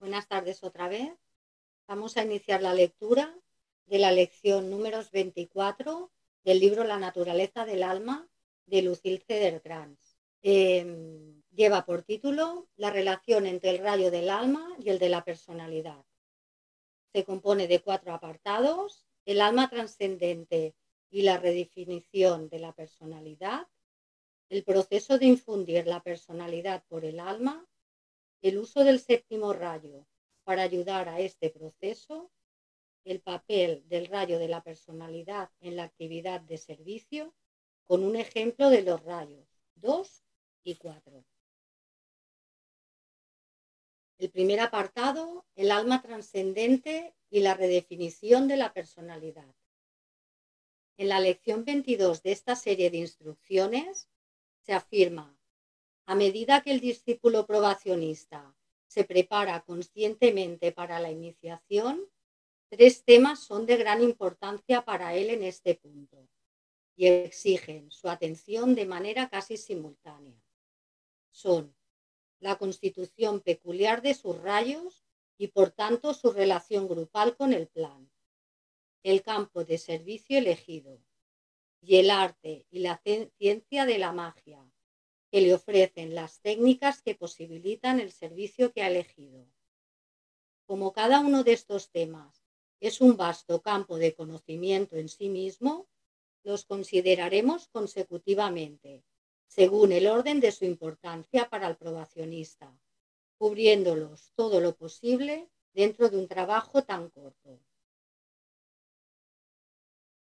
Buenas tardes otra vez. Vamos a iniciar la lectura de la lección números 24 del libro La naturaleza del alma de Lucille Cederkrans. Lleva por título La relación entre el rayo del alma y el de la personalidad. Se compone de 4 apartados: el alma trascendente y la redefinición de la personalidad, el proceso de infundir la personalidad por el alma, el uso del séptimo rayo para ayudar a este proceso, el papel del rayo de la personalidad en la actividad de servicio, con un ejemplo de los rayos 2 y 4. El primer apartado, el alma trascendente y la redefinición de la personalidad. En la lección 22 de esta serie de instrucciones se afirma: a medida que el discípulo probacionista se prepara conscientemente para la iniciación, 3 temas son de gran importancia para él en este punto y exigen su atención de manera casi simultánea. Son la constitución peculiar de sus rayos y por tanto su relación grupal con el plan, el campo de servicio elegido y el arte y la ciencia de la magia que le ofrecen las técnicas que posibilitan el servicio que ha elegido. Como cada uno de estos temas es un vasto campo de conocimiento en sí mismo, los consideraremos consecutivamente, según el orden de su importancia para el probacionista, cubriéndolos todo lo posible dentro de un trabajo tan corto.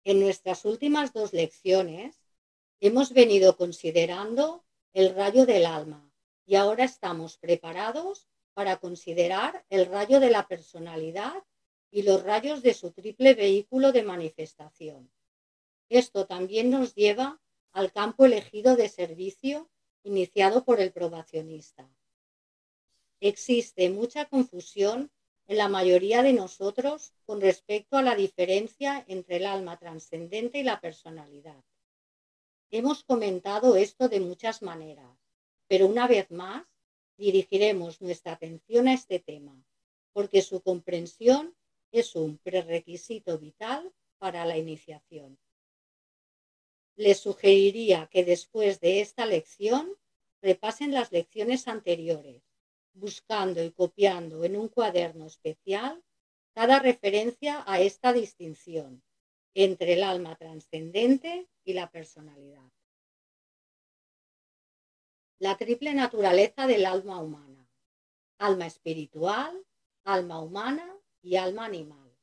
En nuestras últimas 2 lecciones hemos venido considerando el rayo del alma y ahora estamos preparados para considerar el rayo de la personalidad y los rayos de su triple vehículo de manifestación. Esto también nos lleva al campo elegido de servicio iniciado por el probacionista. Existe mucha confusión en la mayoría de nosotros con respecto a la diferencia entre el alma trascendente y la personalidad. Hemos comentado esto de muchas maneras, pero una vez más dirigiremos nuestra atención a este tema, porque su comprensión es un prerequisito vital para la iniciación. Les sugeriría que después de esta lección repasen las lecciones anteriores, buscando y copiando en un cuaderno especial cada referencia a esta distinción entre el alma trascendente y la personalidad. La triple naturaleza del alma humana: alma espiritual, alma humana y alma animal.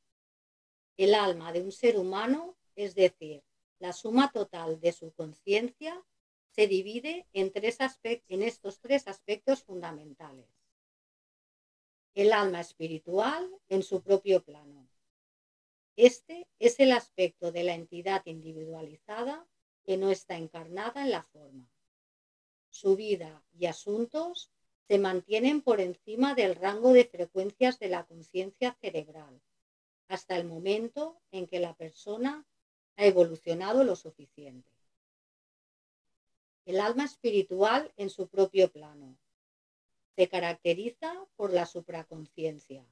El alma de un ser humano, es decir, la suma total de su conciencia, se divide en estos 3 aspectos fundamentales. El alma espiritual en su propio plano. Este es el aspecto de la entidad individualizada que no está encarnada en la forma. Su vida y asuntos se mantienen por encima del rango de frecuencias de la conciencia cerebral, hasta el momento en que la persona ha evolucionado lo suficiente. El alma espiritual en su propio plano se caracteriza por la supraconciencia.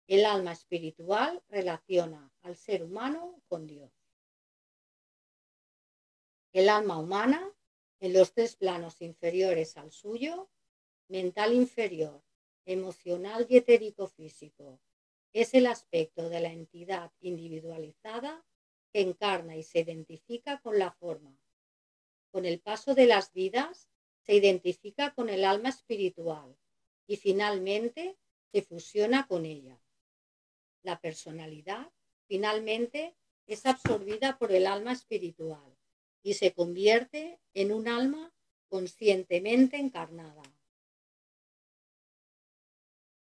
El alma espiritual relaciona al ser humano con Dios. El alma humana, en los 3 planos inferiores al suyo, mental inferior, emocional y etérico-físico, es el aspecto de la entidad individualizada que encarna y se identifica con la forma. Con el paso de las vidas se identifica con el alma espiritual y finalmente se fusiona con ella. La personalidad finalmente es absorbida por el alma espiritual y se convierte en un alma conscientemente encarnada.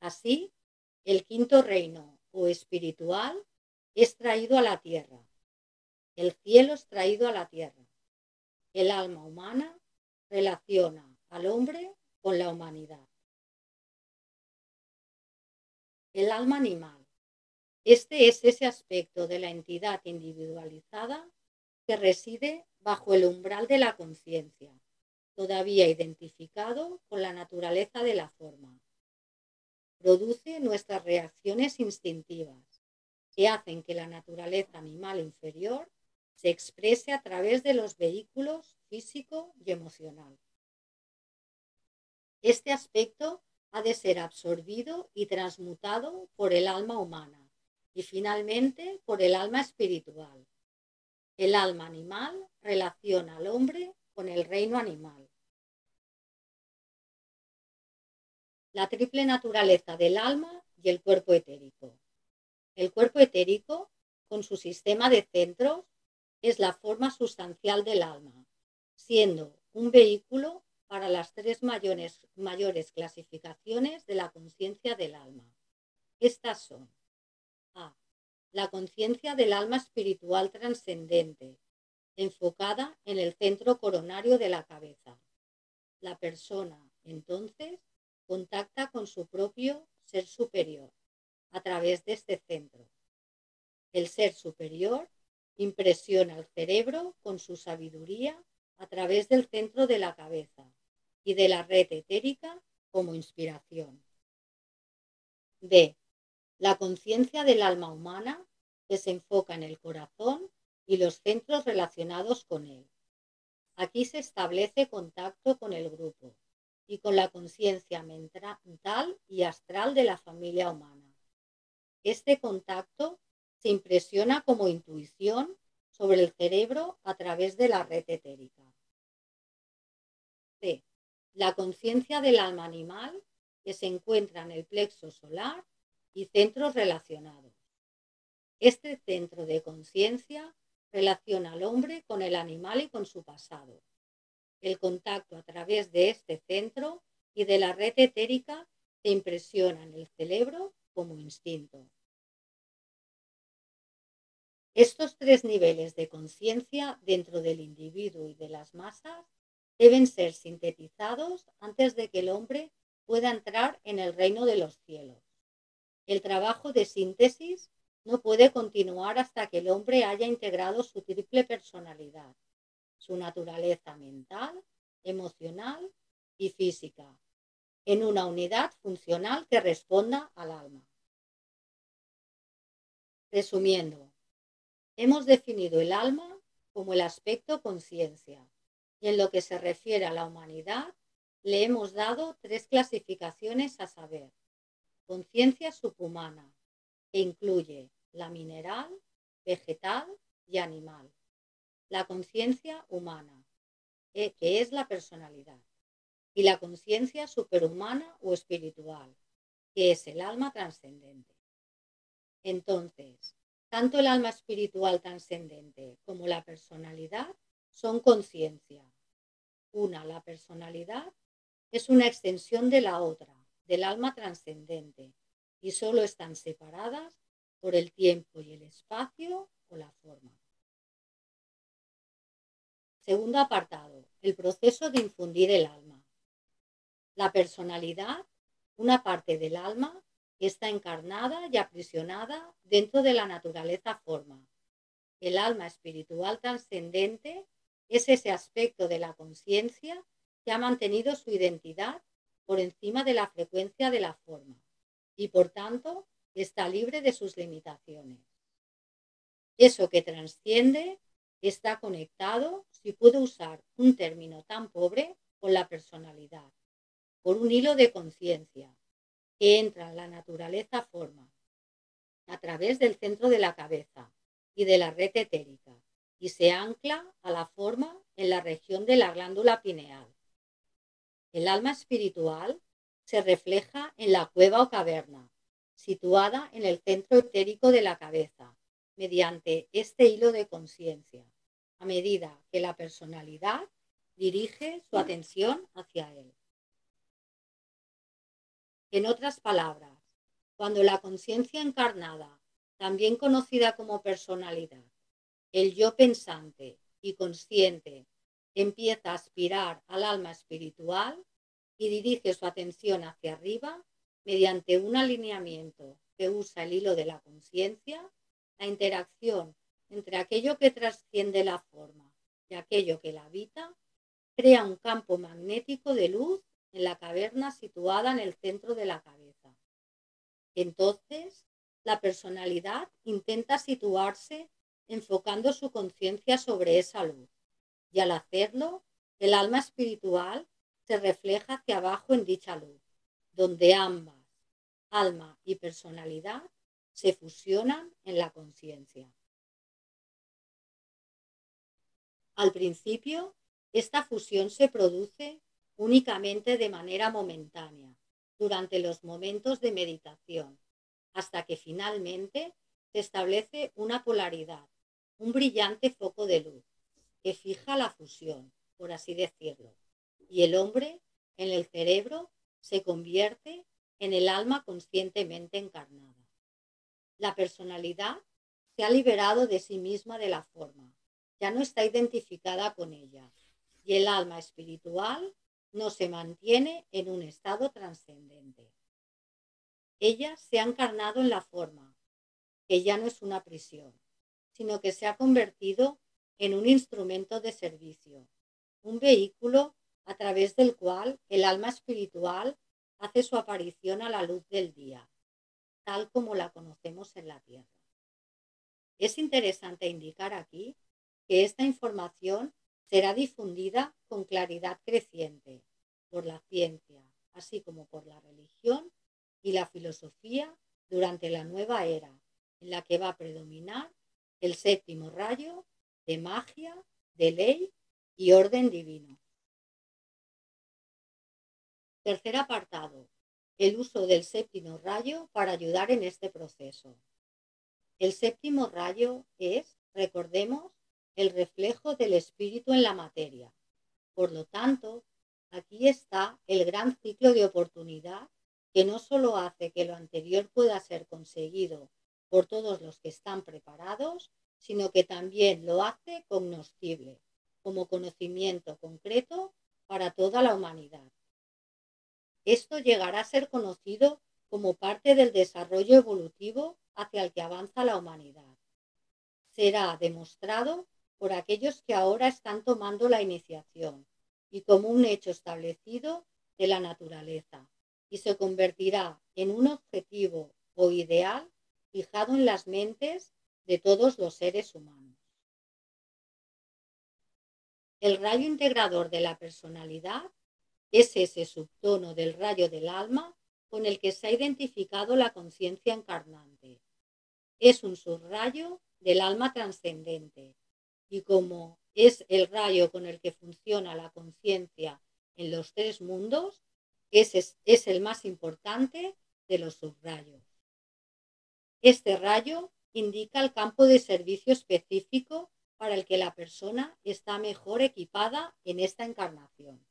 Así, el 5.º reino o espiritual es traído a la tierra, el cielo es traído a la tierra, el alma humana relaciona al hombre con la humanidad. El alma animal. Este es ese aspecto de la entidad individualizada que reside bajo el umbral de la conciencia, todavía identificado con la naturaleza de la forma. produce nuestras reacciones instintivas, que hacen que la naturaleza animal inferior se exprese a través de los vehículos físico y emocional. Este aspecto ha de ser absorbido y transmutado por el alma humana y finalmente por el alma espiritual. El alma animal relaciona al hombre con el reino animal. La triple naturaleza del alma y el cuerpo etérico. El cuerpo etérico, con su sistema de centros, es la forma sustancial del alma, siendo un vehículo para las tres mayores clasificaciones de la conciencia del alma. Estas son: A. La conciencia del alma espiritual trascendente, enfocada en el centro coronario de la cabeza. La persona, entonces, contacta con su propio ser superior a través de este centro. El ser superior impresiona al cerebro con su sabiduría a través del centro de la cabeza y de la red etérica como inspiración. B. La conciencia del alma humana que se enfoca en el corazón y los centros relacionados con él. Aquí se establece contacto con el grupo y con la conciencia mental y astral de la familia humana. Este contacto se impresiona como intuición sobre el cerebro a través de la red etérica. C. La conciencia del alma animal que se encuentra en el plexo solar y centros relacionados. Este centro de conciencia relaciona al hombre con el animal y con su pasado. El contacto a través de este centro y de la red etérica se impresiona en el cerebro como instinto. Estos tres niveles de conciencia dentro del individuo y de las masas deben ser sintetizados antes de que el hombre pueda entrar en el reino de los cielos. El trabajo de síntesis no puede continuar hasta que el hombre haya integrado su triple personalidad, su naturaleza mental, emocional y física, en una unidad funcional que responda al alma. Resumiendo, hemos definido el alma como el aspecto conciencia y en lo que se refiere a la humanidad le hemos dado tres clasificaciones a saber: conciencia subhumana, que incluye la mineral, vegetal y animal; la conciencia humana, que es la personalidad; y la conciencia superhumana o espiritual, que es el alma trascendente. Entonces, tanto el alma espiritual trascendente como la personalidad son conciencia. Una, la personalidad, es una extensión de la otra, del alma trascendente, y solo están separadas por el tiempo y el espacio o la forma. Segundo apartado, el proceso de infundir el alma. La personalidad, una parte del alma, está encarnada y aprisionada dentro de la naturaleza forma. El alma espiritual trascendente es ese aspecto de la conciencia que ha mantenido su identidad por encima de la frecuencia de la forma y por tanto está libre de sus limitaciones. Eso que trasciende está conectado, si puedo usar un término tan pobre, con la personalidad, por un hilo de conciencia que entra en la naturaleza forma a través del centro de la cabeza y de la red etérica y se ancla a la forma en la región de la glándula pineal. El alma espiritual se refleja en la cueva o caverna, situada en el centro etérico de la cabeza, mediante este hilo de conciencia, a medida que la personalidad dirige su atención hacia él. En otras palabras, cuando la conciencia encarnada, también conocida como personalidad, el yo pensante y consciente, empieza a aspirar al alma espiritual y dirige su atención hacia arriba mediante un alineamiento que usa el hilo de la conciencia, la interacción entre aquello que trasciende la forma y aquello que la habita crea un campo magnético de luz en la caverna situada en el centro de la cabeza. Entonces, la personalidad intenta situarse enfocando su conciencia sobre esa luz, y al hacerlo, el alma espiritual se refleja hacia abajo en dicha luz, donde ambas, alma y personalidad, se fusionan en la conciencia. Al principio, esta fusión se produce únicamente de manera momentánea, durante los momentos de meditación, hasta que finalmente se establece una polaridad, un brillante foco de luz, que fija la fusión, por así decirlo, y el hombre, en el cerebro, se convierte en el alma conscientemente encarnada. La personalidad se ha liberado de sí misma de la forma, ya no está identificada con ella, y el alma espiritual no se mantiene en un estado trascendente. Ella se ha encarnado en la forma, que ya no es una prisión, sino que se ha convertido en un instrumento de servicio, un vehículo a través del cual el alma espiritual hace su aparición a la luz del día, tal como la conocemos en la Tierra. Es interesante indicar aquí que esta información será difundida con claridad creciente por la ciencia, así como por la religión y la filosofía durante la nueva era, en la que va a predominar el séptimo rayo de magia, de ley y orden divino. Tercer apartado, el uso del séptimo rayo para ayudar en este proceso. El séptimo rayo es, recordemos, el reflejo del espíritu en la materia. Por lo tanto, aquí está el gran ciclo de oportunidad que no solo hace que lo anterior pueda ser conseguido por todos los que están preparados, sino que también lo hace cognoscible, como conocimiento concreto para toda la humanidad. Esto llegará a ser conocido como parte del desarrollo evolutivo hacia el que avanza la humanidad. Será demostrado por aquellos que ahora están tomando la iniciación y como un hecho establecido de la naturaleza, y se convertirá en un objetivo o ideal fijado en las mentes de todos los seres humanos. El rayo integrador de la personalidad es ese subtono del rayo del alma con el que se ha identificado la conciencia encarnante. Es un subrayo del alma trascendente, y como es el rayo con el que funciona la conciencia en los tres mundos, es el más importante de los subrayos. Este rayo indica el campo de servicio específico para el que la persona está mejor equipada en esta encarnación.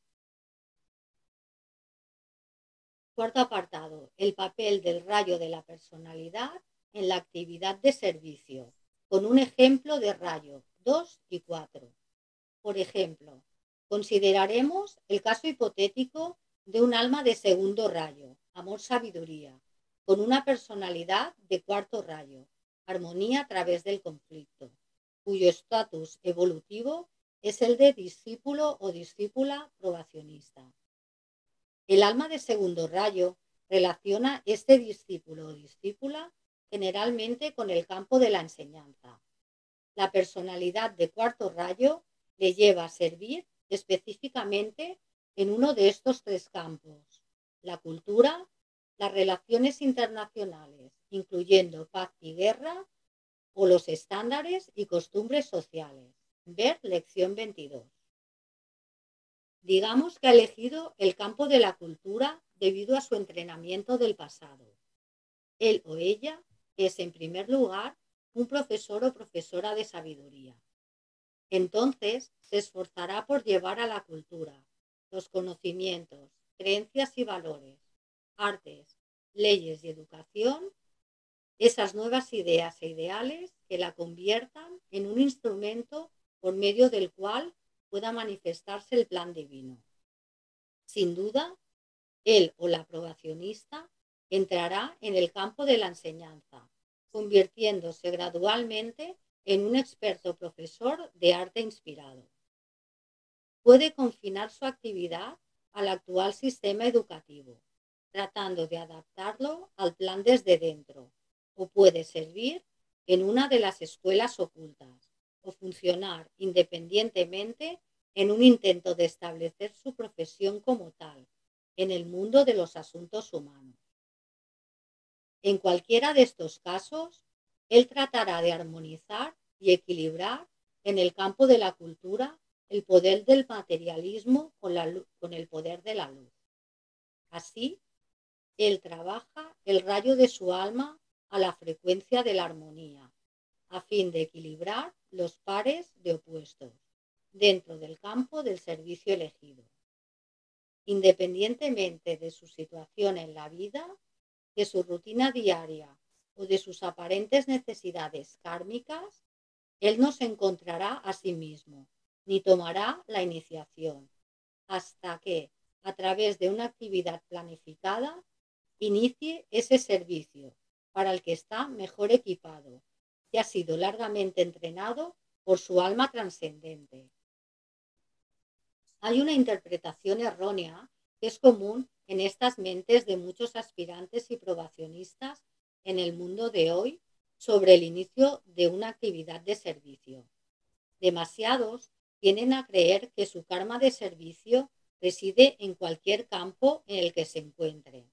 Cuarto apartado, el papel del rayo de la personalidad en la actividad de servicio, con un ejemplo de rayo 2 y 4. Por ejemplo, consideraremos el caso hipotético de un alma de segundo rayo, amor-sabiduría, con una personalidad de cuarto rayo, armonía a través del conflicto, cuyo estatus evolutivo es el de discípulo o discípula probacionista. El alma de segundo rayo relaciona este discípulo o discípula generalmente con el campo de la enseñanza. La personalidad de cuarto rayo le lleva a servir específicamente en uno de estos tres campos: la cultura, las relaciones internacionales, incluyendo paz y guerra, o los estándares y costumbres sociales. Ver lección 22. Digamos que ha elegido el campo de la cultura debido a su entrenamiento del pasado. Él o ella es, en primer lugar, un profesor o profesora de sabiduría. Entonces, se esforzará por llevar a la cultura, los conocimientos, creencias y valores, artes, leyes y educación, esas nuevas ideas e ideales que la conviertan en un instrumento por medio del cual pueda manifestarse el plan divino. Sin duda, él o la probacionista entrará en el campo de la enseñanza, convirtiéndose gradualmente en un experto profesor de arte inspirado. Puede confinar su actividad al actual sistema educativo, tratando de adaptarlo al plan desde dentro, o puede servir en una de las escuelas ocultas, o funcionar independientemente en un intento de establecer su profesión como tal en el mundo de los asuntos humanos. En cualquiera de estos casos, él tratará de armonizar y equilibrar en el campo de la cultura el poder del materialismo con el poder de la luz. Así, él trabaja el rayo de su alma a la frecuencia de la armonía, a fin de equilibrar los pares de opuestos dentro del campo del servicio elegido. Independientemente de su situación en la vida, de su rutina diaria o de sus aparentes necesidades kármicas, él no se encontrará a sí mismo, ni tomará la iniciación, hasta que, a través de una actividad planificada, inicie ese servicio para el que está mejor equipado y ha sido largamente entrenado por su alma trascendente. Hay una interpretación errónea que es común en estas mentes de muchos aspirantes y probacionistas en el mundo de hoy sobre el inicio de una actividad de servicio. Demasiados tienden a creer que su karma de servicio reside en cualquier campo en el que se encuentren.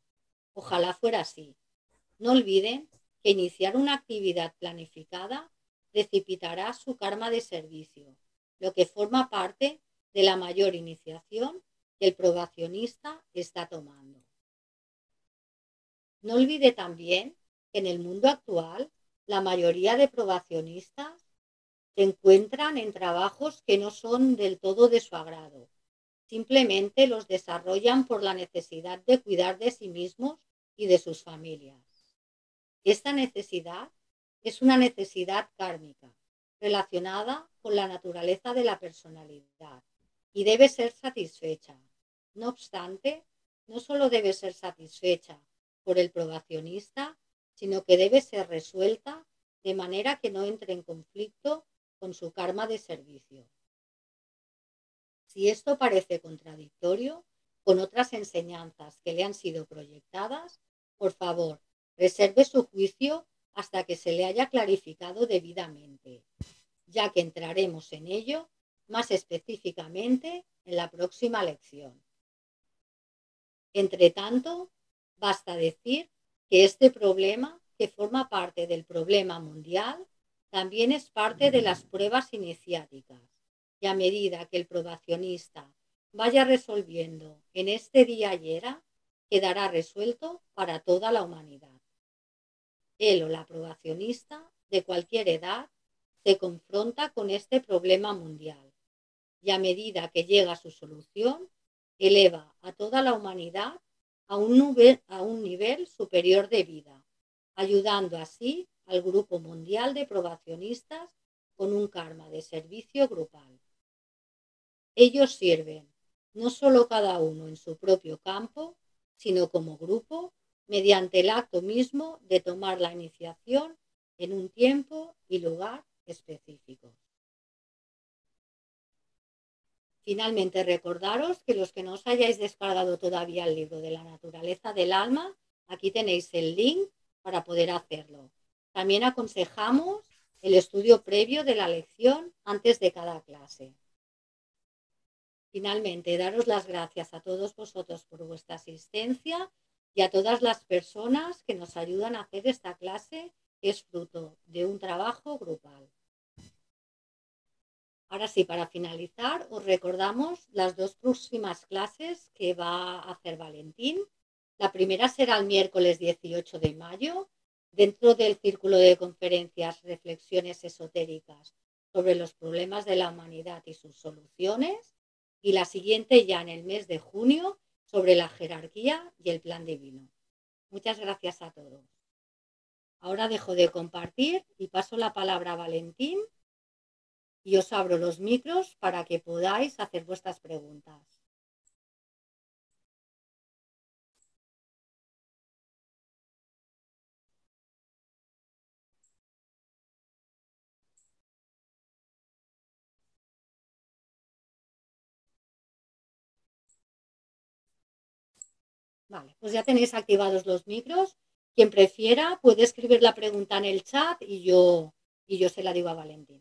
Ojalá fuera así. No olviden que iniciar una actividad planificada precipitará su karma de servicio, lo que forma parte de la mayor iniciación que el probacionista está tomando. No olvide también que en el mundo actual la mayoría de probacionistas se encuentran en trabajos que no son del todo de su agrado. Simplemente los desarrollan por la necesidad de cuidar de sí mismos y de sus familias. Esta necesidad es una necesidad kármica relacionada con la naturaleza de la personalidad y debe ser satisfecha. No obstante, no solo debe ser satisfecha por el probacionista, sino que debe ser resuelta de manera que no entre en conflicto con su karma de servicio. Si esto parece contradictorio con otras enseñanzas que le han sido proyectadas, por favor, reserve su juicio hasta que se le haya clarificado debidamente, ya que entraremos en ello más específicamente en la próxima lección. Entre tanto, basta decir que este problema, que forma parte del problema mundial, también es parte de las pruebas iniciáticas, y a medida que el probacionista vaya resolviendo en este día y era, quedará resuelto para toda la humanidad. Él o la probacionista de cualquier edad se confronta con este problema mundial y a medida que llega a su solución, eleva a toda la humanidad a un nivel superior de vida, ayudando así al grupo mundial de probacionistas con un karma de servicio grupal. Ellos sirven, no solo cada uno en su propio campo, sino como grupo, mediante el acto mismo de tomar la iniciación en un tiempo y lugar específicos. Finalmente, recordaros que los que no os hayáis descargado todavía el libro de la naturaleza del alma, aquí tenéis el link para poder hacerlo. También aconsejamos el estudio previo de la lección antes de cada clase. Finalmente, daros las gracias a todos vosotros por vuestra asistencia y a todas las personas que nos ayudan a hacer esta clase, que es fruto de un trabajo grupal. Ahora sí, para finalizar, os recordamos las dos próximas clases que va a hacer Valentín. La primera será el miércoles 18 de mayo, dentro del círculo de conferencias Reflexiones Esotéricas sobre los problemas de la humanidad y sus soluciones, y la siguiente ya en el mes de junio sobre la jerarquía y el plan divino. Muchas gracias a todos. Ahora dejo de compartir y paso la palabra a Valentín y os abro los micros para que podáis hacer vuestras preguntas. Vale, pues ya tenéis activados los micros. Quien prefiera puede escribir la pregunta en el chat y yo se la digo a Valentín.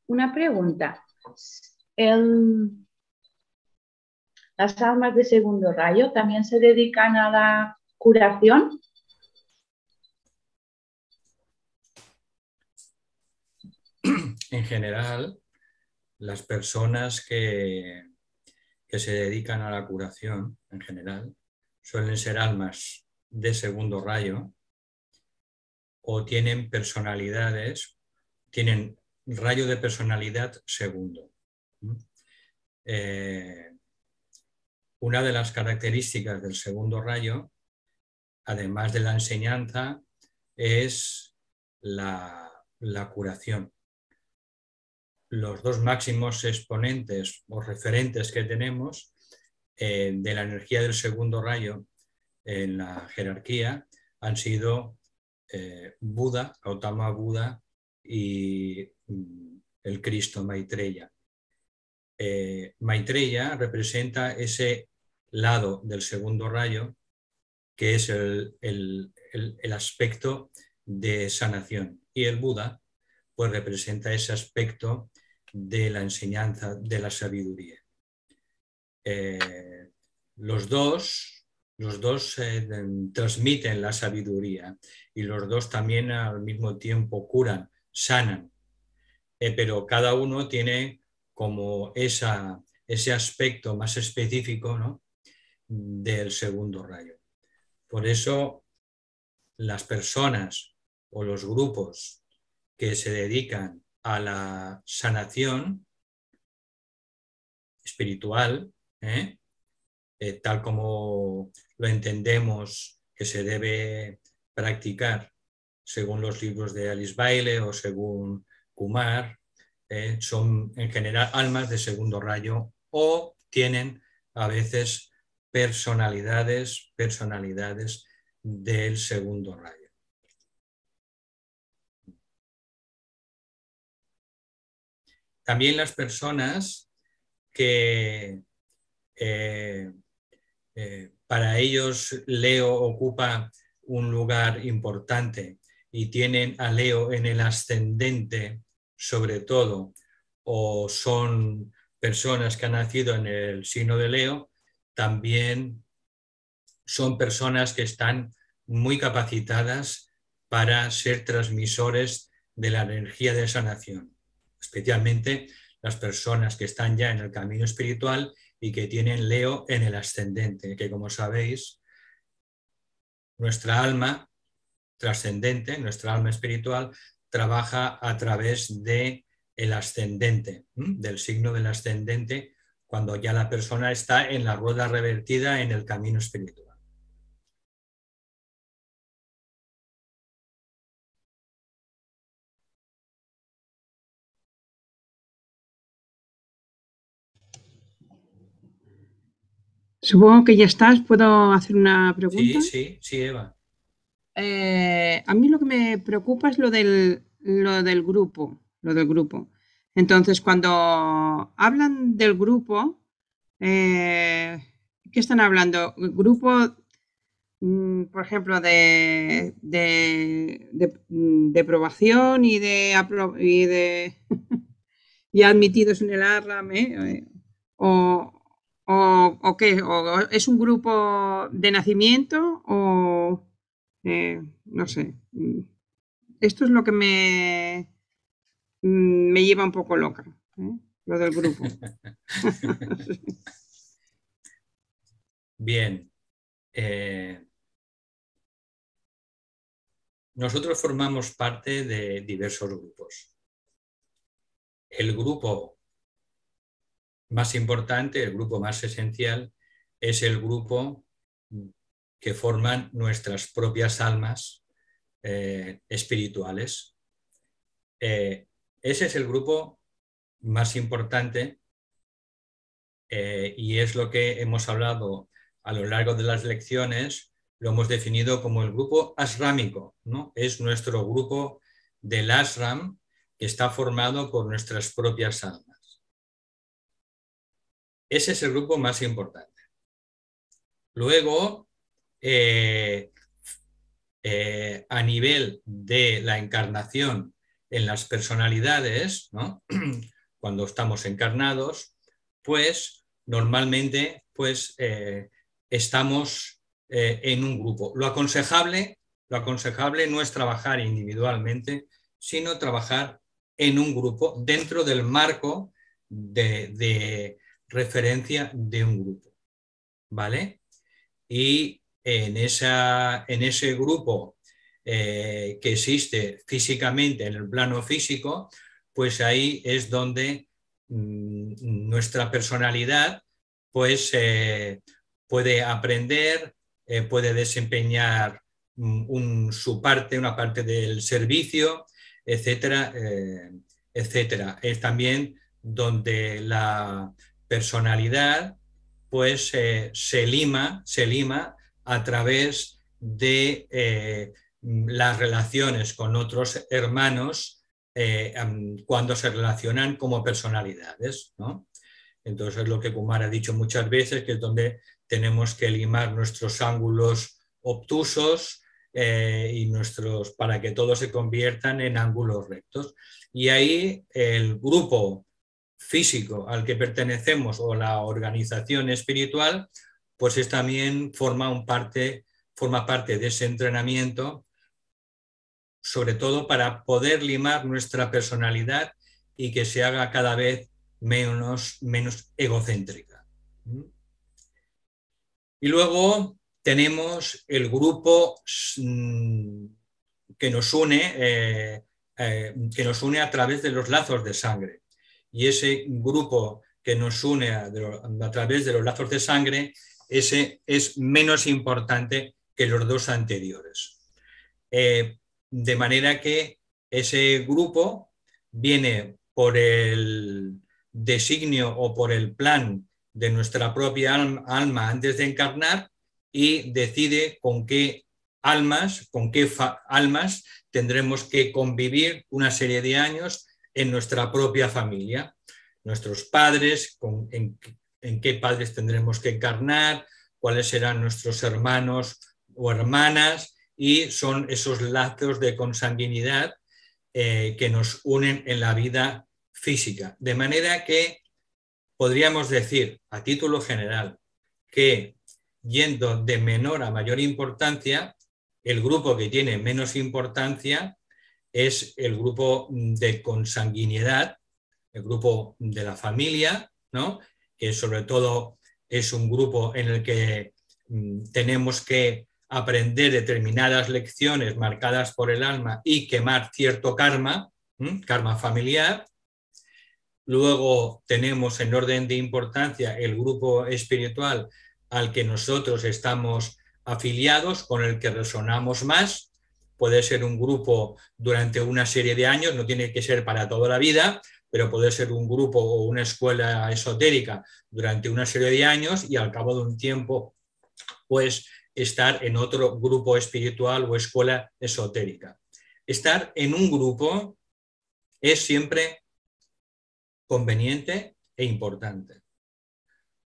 Una pregunta. ¿Las almas de segundo rayo también se dedican a la curación? En general, las personas que se dedican a la curación, en general, suelen ser almas de segundo rayo o tienen personalidades, tienen rayo de personalidad segundo. Una de las características del segundo rayo, además de la enseñanza, es la curación. Los dos máximos exponentes o referentes que tenemos de la energía del segundo rayo en la jerarquía han sido Buda, Gautama Buda y el Cristo Maitreya. Maitreya representa ese lado del segundo rayo que es el aspecto de sanación, y el Buda pues representa ese aspecto de la enseñanza, de la sabiduría. Los dos transmiten la sabiduría y los dos también al mismo tiempo curan, sanan, pero cada uno tiene como ese aspecto más específico, ¿no?, del segundo rayo. Por eso las personas o los grupos que se dedican a la sanación espiritual, tal como lo entendemos que se debe practicar según los libros de Alice Bailey o según Kumar, son en general almas de segundo rayo o tienen a veces personalidades del segundo rayo. También las personas que para ellos Leo ocupa un lugar importante y tienen a Leo en el ascendente sobre todo, o son personas que han nacido en el signo de Leo, también son personas que están muy capacitadas para ser transmisores de la energía de sanación, especialmente las personas que están ya en el camino espiritual y que tienen Leo en el ascendente, que como sabéis, nuestra alma trascendente, nuestra alma espiritual, trabaja a través del ascendente, del signo del ascendente, cuando ya la persona está en la rueda revertida en el camino espiritual. Supongo que ya estás. ¿Puedo hacer una pregunta? Sí, Eva. A mí lo que me preocupa es lo del grupo. Entonces, cuando hablan del grupo, ¿qué están hablando? ¿Grupo, por ejemplo, de aprobación y de y admitidos en el ARLAM, o qué? ¿O es un grupo de nacimiento o no sé? Esto es lo que me lleva un poco loca, lo del grupo. Bien. Nosotros formamos parte de diversos grupos. el grupo más importante, el grupo más esencial, es el grupo que forman nuestras propias almas espirituales. Ese es el grupo más importante y es lo que hemos hablado a lo largo de las lecciones. Lo hemos definido como el grupo ashrámico, ¿no? Es nuestro grupo del ashram que está formado por nuestras propias almas. Ese es el grupo más importante. Luego, a nivel de la encarnación en las personalidades, ¿no? Cuando estamos encarnados, pues normalmente pues, estamos en un grupo. Lo aconsejable no es trabajar individualmente, sino trabajar en un grupo dentro del marco de referencia de un grupo, ¿vale? Y en ese grupo que existe físicamente en el plano físico, pues ahí es donde nuestra personalidad pues, puede aprender, puede desempeñar una parte del servicio, etcétera, etcétera. Es también donde la personalidad pues, se lima a través de las relaciones con otros hermanos cuando se relacionan como personalidades, ¿no? Entonces es lo que Kumar ha dicho muchas veces, que es donde tenemos que limar nuestros ángulos obtusos para que todos se conviertan en ángulos rectos. Y ahí el grupo físico al que pertenecemos o la organización espiritual, pues también forma parte de ese entrenamiento, sobre todo para poder limar nuestra personalidad y que se haga cada vez menos egocéntrica. Y luego tenemos el grupo que nos une a través de los lazos de sangre. Y ese grupo que nos une a través de los lazos de sangre, ese es menos importante que los dos anteriores. De manera que ese grupo viene por el designio o por el plan de nuestra propia alma antes de encarnar y decide con qué almas tendremos que convivir una serie de años en nuestra propia familia. Nuestros padres, en qué padres tendremos que encarnar, cuáles serán nuestros hermanos o hermanas, y son esos lazos de consanguinidad que nos unen en la vida física. De manera que podríamos decir, a título general, que yendo de menor a mayor importancia, el grupo que tiene menos importancia es el grupo de consanguinidad, el grupo de la familia, ¿no? Que sobre todo es un grupo en el que tenemos que aprender determinadas lecciones marcadas por el alma y quemar cierto karma, karma familiar. Luego tenemos en orden de importancia el grupo espiritual al que nosotros estamos afiliados, con el que resonamos más. Puede ser un grupo durante una serie de años, no tiene que ser para toda la vida, pero puede ser un grupo o una escuela esotérica durante una serie de años y al cabo de un tiempo, pues estar en otro grupo espiritual o escuela esotérica. Estar en un grupo es siempre conveniente e importante,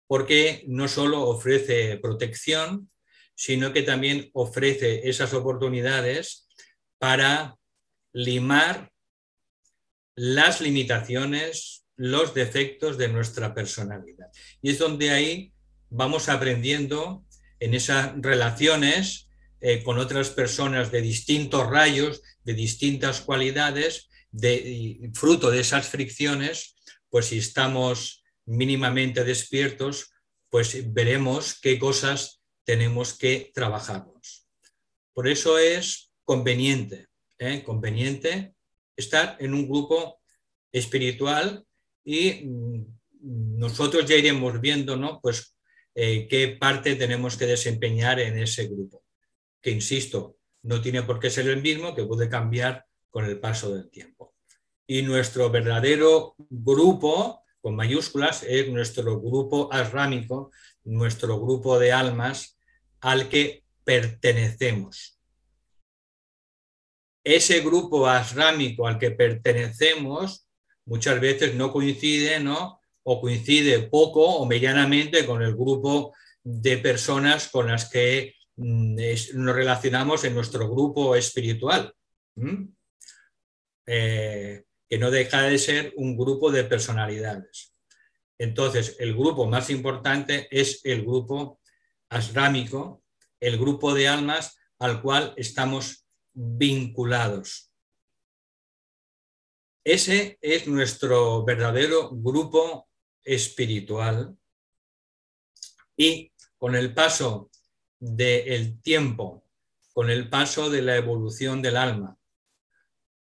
porque no solo ofrece protección, sino que también ofrece esas oportunidades para limar las limitaciones, los defectos de nuestra personalidad. Y es donde ahí vamos aprendiendo en esas relaciones con otras personas de distintos rayos, de distintas cualidades, fruto de esas fricciones, pues si estamos mínimamente despiertos, pues veremos qué cosas tenemos que trabajarnos. Por eso es conveniente estar en un grupo espiritual y nosotros ya iremos viendo, ¿no? Pues qué parte tenemos que desempeñar en ese grupo, que insisto, no tiene por qué ser el mismo, que puede cambiar con el paso del tiempo. Y nuestro verdadero grupo, con mayúsculas, es nuestro grupo asrámico, nuestro grupo de almas al que pertenecemos. Ese grupo asrámico al que pertenecemos muchas veces no coincide, ¿no? O coincide poco o medianamente con el grupo de personas con las que nos relacionamos en nuestro grupo espiritual. Que no deja de ser un grupo de personalidades. Entonces, el grupo más importante es el grupo asrámico, el grupo de almas al cual estamos vinculados. Ese es nuestro verdadero grupo espiritual y con el paso del tiempo, con el paso de la evolución del alma,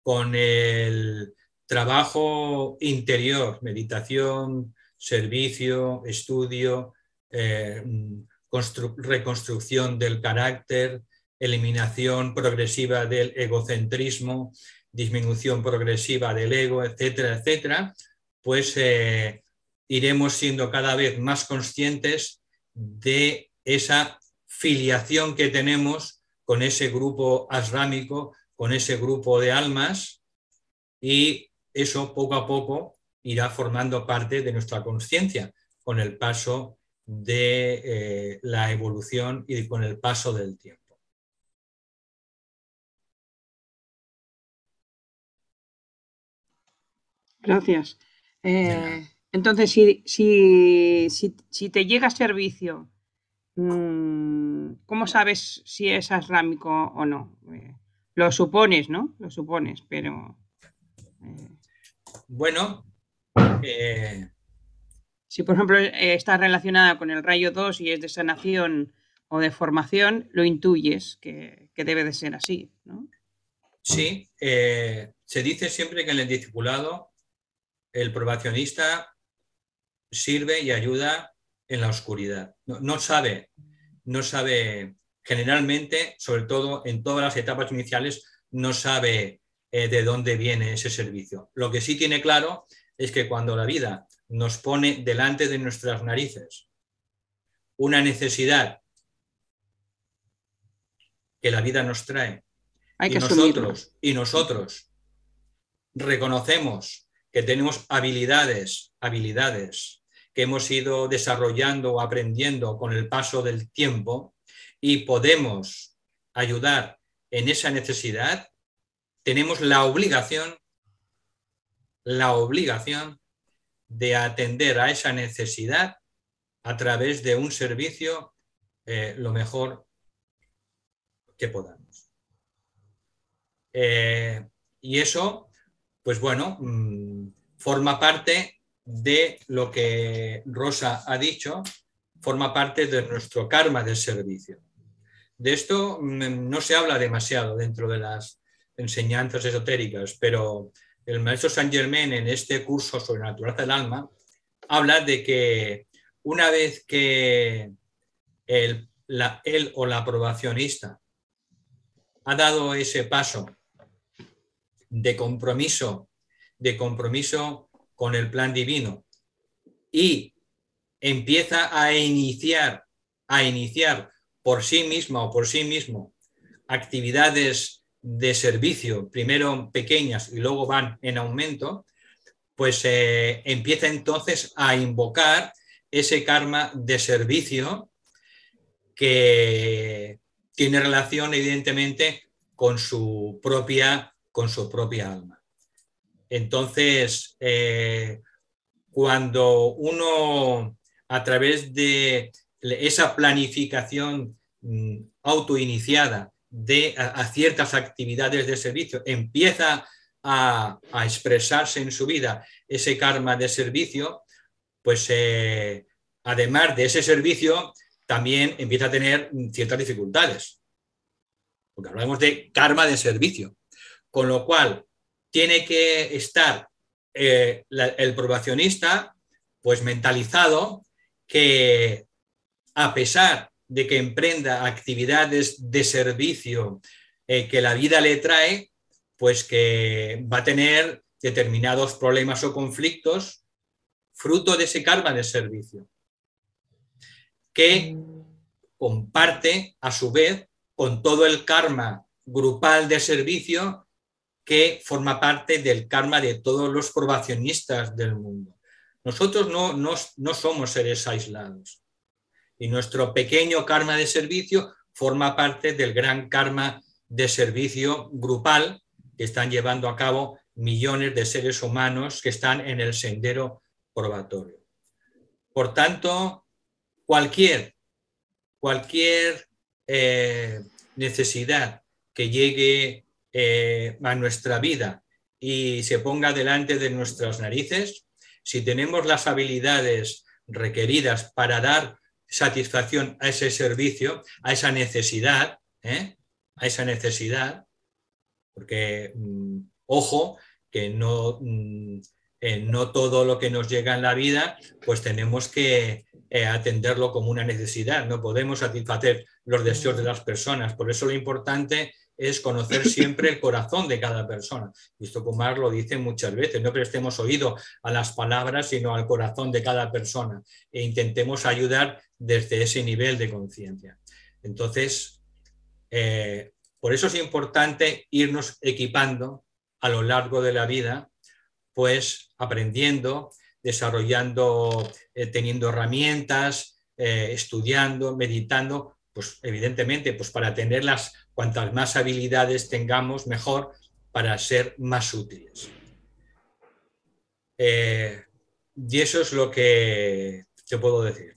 con el trabajo interior, meditación, servicio, estudio, reconstrucción del carácter, eliminación progresiva del egocentrismo, disminución progresiva del ego, etcétera, etcétera, pues iremos siendo cada vez más conscientes de esa filiación que tenemos con ese grupo asrámico, con ese grupo de almas, y eso poco a poco irá formando parte de nuestra conciencia con el paso de la evolución y con el paso del tiempo. Gracias. Entonces, si te llega servicio, ¿cómo sabes si es asrámico o no? Lo supones, ¿no? Lo supones, pero... Bueno... Si, por ejemplo, está relacionada con el rayo 2 y es de sanación o de formación, lo intuyes que debe de ser así, ¿no? Sí, se dice siempre que en el discipulado el probacionista sirve y ayuda en la oscuridad. No sabe, generalmente, sobre todo en todas las etapas iniciales, no sabe de dónde viene ese servicio. Lo que sí tiene claro es que cuando la vida nos pone delante de nuestras narices una necesidad que la vida nos trae y nosotros reconocemos que tenemos habilidades que hemos ido desarrollando o aprendiendo con el paso del tiempo y podemos ayudar en esa necesidad, tenemos la obligación de atender a esa necesidad a través de un servicio lo mejor que podamos. Y eso, pues bueno, forma parte de lo que Rosa ha dicho, forma parte de nuestro karma del servicio. De esto no se habla demasiado dentro de las enseñanzas esotéricas, pero el maestro Saint Germain en este curso sobre la naturaleza del alma habla de que una vez que él o la probacionista ha dado ese paso de compromiso con el plan divino y empieza a iniciar por sí misma o por sí mismo actividades de servicio, primero pequeñas y luego van en aumento, pues empieza entonces a invocar ese karma de servicio que tiene relación evidentemente con su propia alma. Entonces, cuando uno a través de esa planificación autoiniciada a ciertas actividades de servicio empieza a expresarse en su vida ese karma de servicio, pues además de ese servicio también empieza a tener ciertas dificultades, porque hablamos de karma de servicio, con lo cual tiene que estar el probacionista, pues mentalizado, que a pesar de que emprenda actividades de servicio que la vida le trae, pues que va a tener determinados problemas o conflictos fruto de ese karma de servicio, que comparte a su vez con todo el karma grupal de servicio que forma parte del karma de todos los probacionistas del mundo. Nosotros no somos seres aislados y nuestro pequeño karma de servicio forma parte del gran karma de servicio grupal que están llevando a cabo millones de seres humanos que están en el sendero probatorio. Por tanto, cualquier necesidad que llegue a nuestra vida y se ponga delante de nuestras narices, si tenemos las habilidades requeridas para dar satisfacción a ese servicio, a esa necesidad, porque ojo, que no todo lo que nos llega en la vida, pues tenemos que atenderlo como una necesidad, no podemos satisfacer los deseos de las personas, por eso lo importante es conocer siempre el corazón de cada persona. Y esto Kumar lo dice muchas veces, no prestemos oído a las palabras, sino al corazón de cada persona e intentemos ayudar desde ese nivel de conciencia. Entonces, por eso es importante irnos equipando a lo largo de la vida, pues aprendiendo, desarrollando, teniendo herramientas, estudiando, meditando, pues evidentemente pues para tenerlas, cuantas más habilidades tengamos, mejor, para ser más útiles. Y eso es lo que te puedo decir.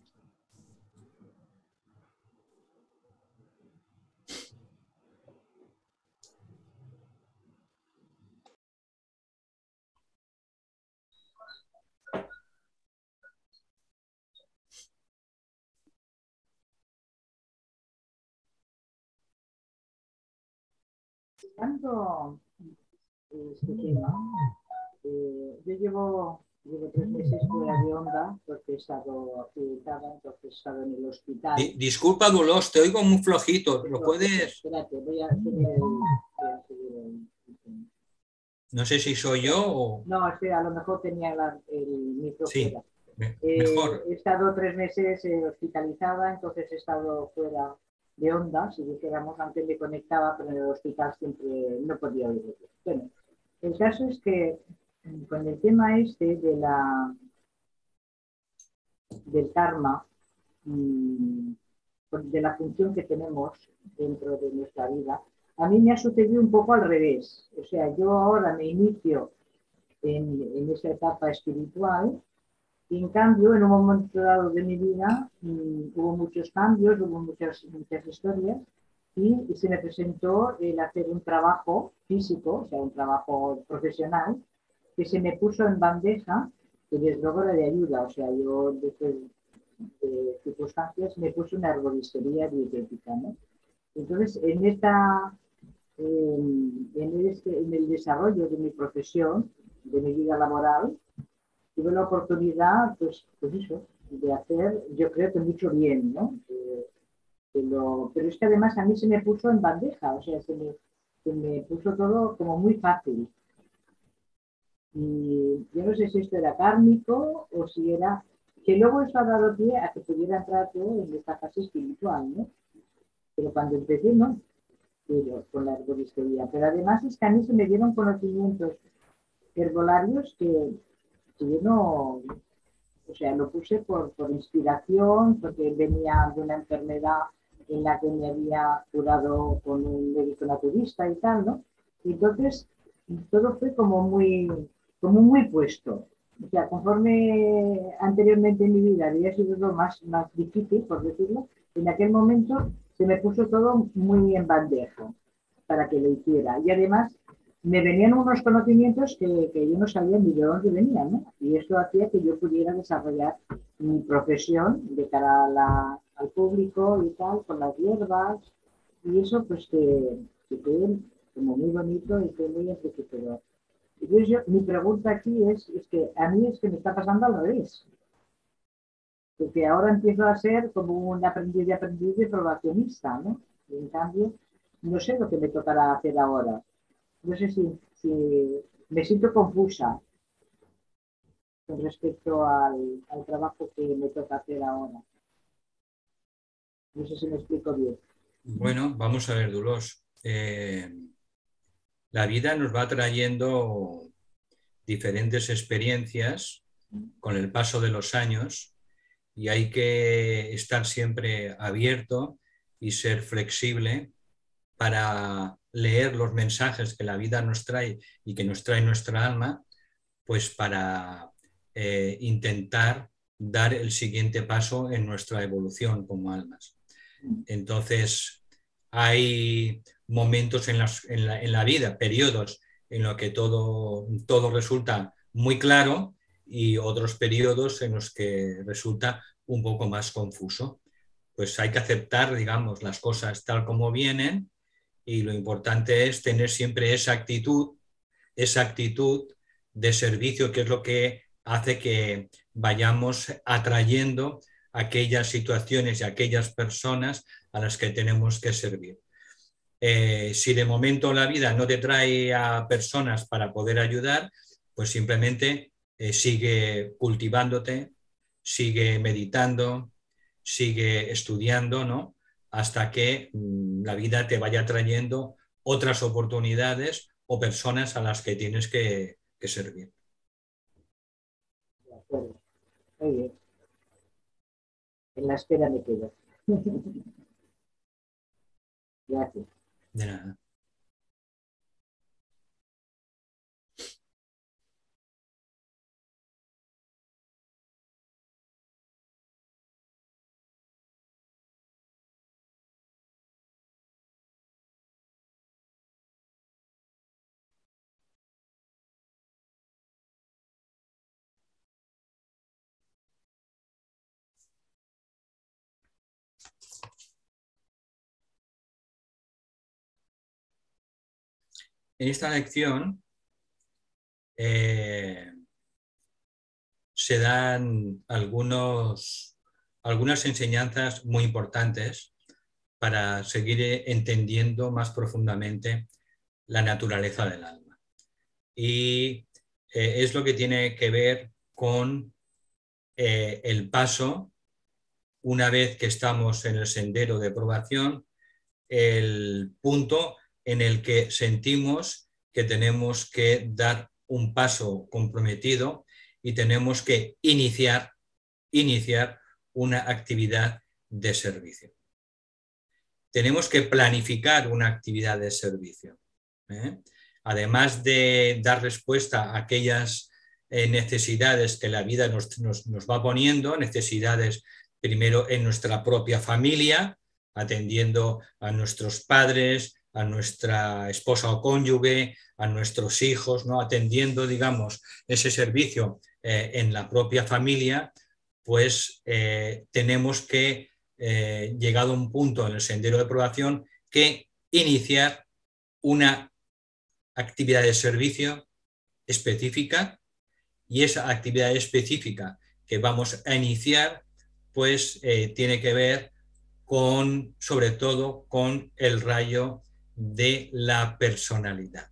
Tanto este tema, yo llevo 3 meses fuera de onda porque he estado acreditada, entonces he estado en el hospital. Disculpa, Dolores, te oigo muy flojito. ¿Lo puedes? Espérate, voy a subir el... No sé si soy yo o... No, espera, a lo mejor tenía el micro sí, fuera. Mejor. He estado 3 meses hospitalizada, entonces he estado fuera de onda, si dijéramos, antes me conectaba, pero en el hospital siempre no podía oírlo. Bueno, el caso es que con el tema este del karma, de la función que tenemos dentro de nuestra vida, a mí me ha sucedido un poco al revés. O sea, yo ahora me inicio en esa etapa espiritual y en cambio, en un momento dado de mi vida hubo muchos cambios, hubo muchas historias y se me presentó el hacer un trabajo físico, o sea, un trabajo profesional, que se me puso en bandeja, que desde luego era de ayuda. O sea, yo después de circunstancias me puse una herboristería dietética, ¿no? Entonces, en el desarrollo de mi profesión, de mi vida laboral, tuve la oportunidad, pues eso, de hacer, yo creo que mucho bien, ¿no? Pero es que además a mí se me puso en bandeja, o sea, se me puso todo como muy fácil. Y yo no sé si esto era kármico o si era... Que luego eso ha dado pie a que pudiera entrar yo en esta fase espiritual, ¿no? Pero cuando empecé, no, pero con la herboristería. Pero además es que a mí se me dieron conocimientos herbolarios que yo no... O sea, lo puse por inspiración, porque venía de una enfermedad en la que me había curado con un médico naturista y tal, ¿no? Y entonces todo fue como muy puesto. O sea, conforme anteriormente en mi vida había sido lo más difícil, por decirlo, en aquel momento se me puso todo muy en bandeja para que lo hiciera. Y además me venían unos conocimientos que yo no sabía ni de dónde venían, ¿no? Y esto hacía que yo pudiera desarrollar mi profesión de cara al público y tal, con las hierbas. Y eso pues que fue como muy bonito y fue muy enriquecedor. Entonces mi pregunta aquí es que a mí es que me está pasando al revés. Porque ahora empiezo a ser como un aprendiz de probacionista, ¿no? Y en cambio, no sé lo que me tocará hacer ahora. No sé si me siento confusa con respecto al trabajo que me toca hacer ahora. No sé si me explico bien. Bueno, vamos a ver, Dolors. La vida nos va trayendo diferentes experiencias con el paso de los años y hay que estar siempre abierto y ser flexible para leer los mensajes que la vida nos trae y que nos trae nuestra alma, pues para intentar dar el siguiente paso en nuestra evolución como almas. Entonces, hay momentos en la vida, periodos en los que todo resulta muy claro y otros periodos en los que resulta un poco más confuso. Pues hay que aceptar, digamos, las cosas tal como vienen y lo importante es tener siempre esa actitud de servicio, que es lo que hace que vayamos atrayendo aquellas situaciones y aquellas personas a las que tenemos que servir. Si de momento la vida no te trae a personas para poder ayudar, pues simplemente sigue cultivándote, sigue meditando, sigue estudiando, ¿no? Hasta que la vida te vaya trayendo otras oportunidades o personas a las que tienes que servir. De acuerdo. Muy bien. En la espera me quedo. Gracias. De nada. En esta lección se dan algunas enseñanzas muy importantes para seguir entendiendo más profundamente la naturaleza del alma. Y es lo que tiene que ver con el paso, una vez que estamos en el sendero de probación, el punto en el que sentimos que tenemos que dar un paso comprometido y tenemos que iniciar una actividad de servicio. Tenemos que planificar una actividad de servicio. Además de dar respuesta a aquellas necesidades que la vida nos va poniendo, necesidades primero en nuestra propia familia, atendiendo a nuestros padres, a nuestra esposa o cónyuge, a nuestros hijos, ¿no? Atendiendo, digamos, ese servicio en la propia familia, pues tenemos que, llegado a un punto en el sendero de probación, que iniciar una actividad de servicio específica, y esa actividad específica que vamos a iniciar pues tiene que ver con, sobre todo, con el rayo de la personalidad,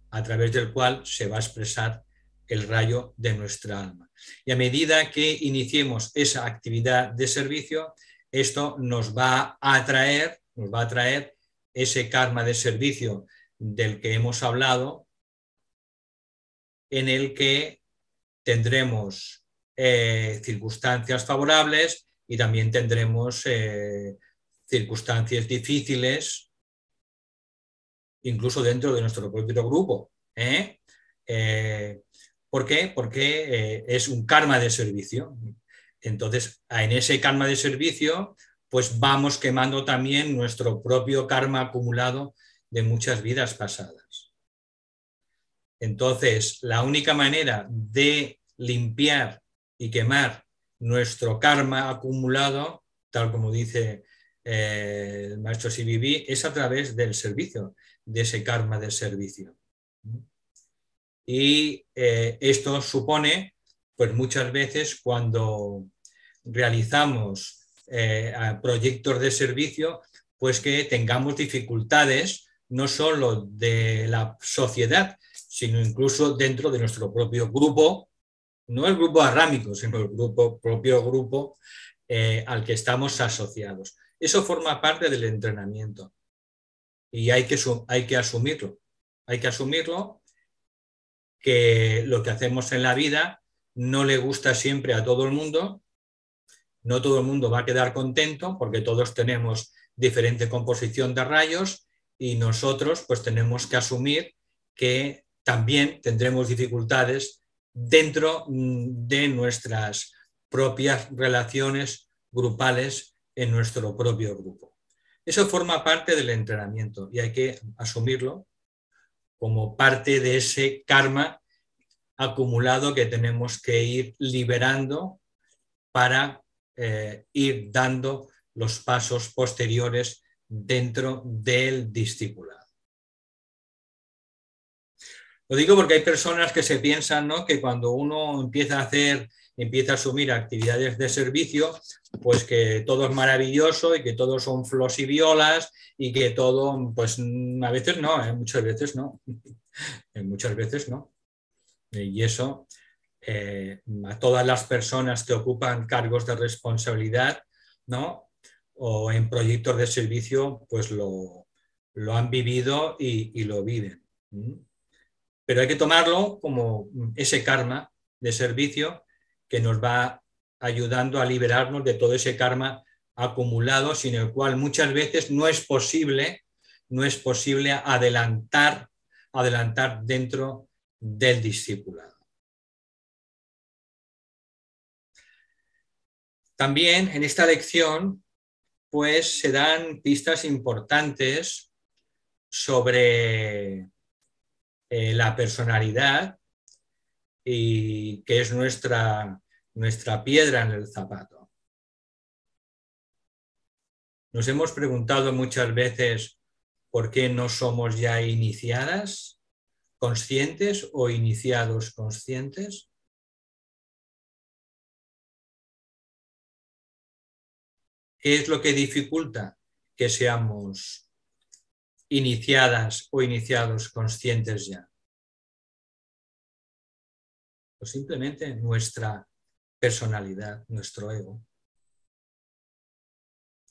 a través del cual se va a expresar el rayo de nuestra alma. Y a medida que iniciemos esa actividad de servicio, esto nos va a atraer ese karma de servicio del que hemos hablado, en el que tendremos circunstancias favorables y también tendremos circunstancias difíciles, incluso dentro de nuestro propio grupo. ¿Por qué? Porque es un karma de servicio. Entonces, en ese karma de servicio, pues vamos quemando también nuestro propio karma acumulado de muchas vidas pasadas. Entonces, la única manera de limpiar y quemar nuestro karma acumulado, tal como dice el maestro Sibibi, es a través del servicio, de ese karma del servicio. Y esto supone, pues muchas veces cuando realizamos proyectos de servicio, pues que tengamos dificultades no solo de la sociedad, sino incluso dentro de nuestro propio grupo, no el grupo arrámico, sino el propio grupo al que estamos asociados. Eso forma parte del entrenamiento y hay que asumirlo. Hay que asumirlo, que lo que hacemos en la vida no le gusta siempre a todo el mundo, no todo el mundo va a quedar contento porque todos tenemos diferente composición de rayos y nosotros pues tenemos que asumir que también tendremos dificultades dentro de nuestras propias relaciones grupales en nuestro propio grupo. Eso forma parte del entrenamiento y hay que asumirlo como parte de ese karma acumulado que tenemos que ir liberando para ir dando los pasos posteriores dentro del discipulado. Lo digo porque hay personas que se piensan, ¿no?, que cuando uno empieza a asumir actividades de servicio, pues que todo es maravilloso y que todo son flos y violas y que todo, pues a veces no, muchas veces no. Muchas veces no. Y eso a todas las personas que ocupan cargos de responsabilidad, ¿no?, o en proyectos de servicio, pues lo han vivido y lo viven. Pero hay que tomarlo como ese karma de servicio que nos va ayudando a liberarnos de todo ese karma acumulado, sin el cual muchas veces no es posible adelantar dentro del discipulado. También en esta lección pues se dan pistas importantes sobre la personalidad y que es nuestra piedra en el zapato. Nos hemos preguntado muchas veces por qué no somos ya iniciadas conscientes o iniciados conscientes. ¿Qué es lo que dificulta que seamos iniciadas o iniciados conscientes ya? Pues simplemente nuestra personalidad, nuestro ego,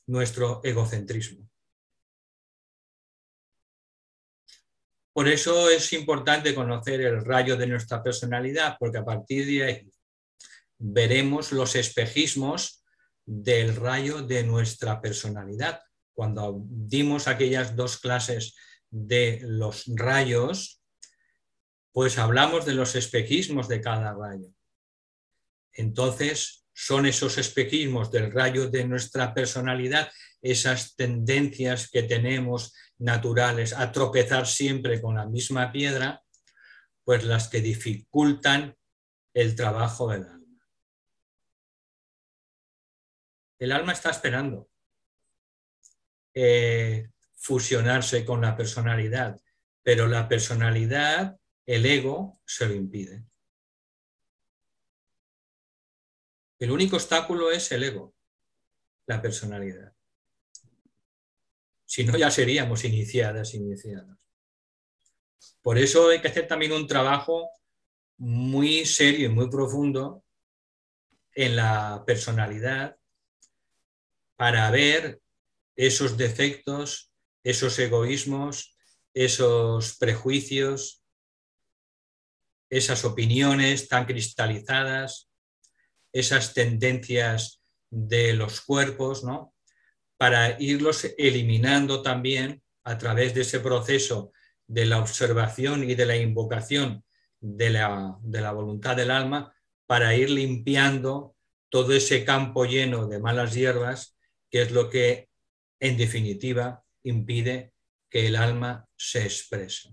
nuestro egocentrismo. Por eso es importante conocer el rayo de nuestra personalidad, porque a partir de ahí veremos los espejismos del rayo de nuestra personalidad. Cuando dimos aquellas 2 clases de los rayos, pues hablamos de los espejismos de cada rayo. Entonces, son esos espejismos del rayo de nuestra personalidad, esas tendencias que tenemos naturales a tropezar siempre con la misma piedra, pues las que dificultan el trabajo del alma. El alma está esperando fusionarse con la personalidad, pero la personalidad, el ego, se lo impide. El único obstáculo es el ego, la personalidad. Si no, ya seríamos iniciados. Por eso hay que hacer también un trabajo muy serio y muy profundo en la personalidad para ver esos defectos, esos egoísmos, esos prejuicios, esas opiniones tan cristalizadas, esas tendencias de los cuerpos, ¿no?, para irlos eliminando también a través de ese proceso de la observación y de la invocación de la voluntad del alma, para ir limpiando todo ese campo lleno de malas hierbas, que es lo que, en definitiva, impide que el alma se exprese.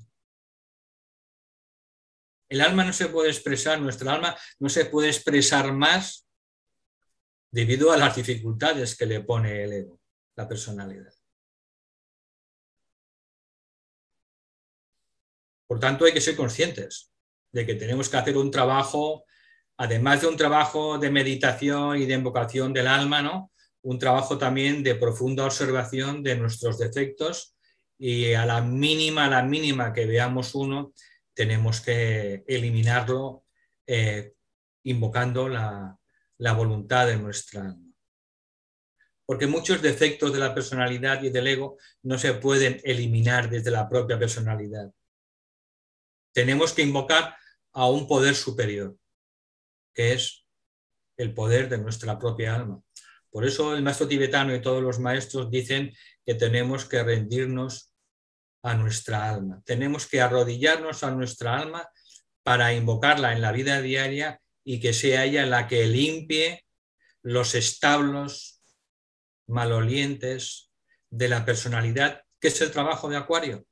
El alma no se puede expresar, nuestra alma no se puede expresar más debido a las dificultades que le pone el ego, la personalidad. Por tanto, hay que ser conscientes de que tenemos que hacer un trabajo, además de un trabajo de meditación y de invocación del alma, ¿no? Un trabajo también de profunda observación de nuestros defectos, y a la mínima que veamos uno, tenemos que eliminarlo invocando la voluntad de nuestra alma. Porque muchos defectos de la personalidad y del ego no se pueden eliminar desde la propia personalidad. Tenemos que invocar a un poder superior, que es el poder de nuestra propia alma. Por eso el maestro tibetano y todos los maestros dicen que tenemos que rendirnos a nuestra alma. Tenemos que arrodillarnos a nuestra alma para invocarla en la vida diaria y que sea ella la que limpie los establos malolientes de la personalidad, que es el trabajo de Acuario.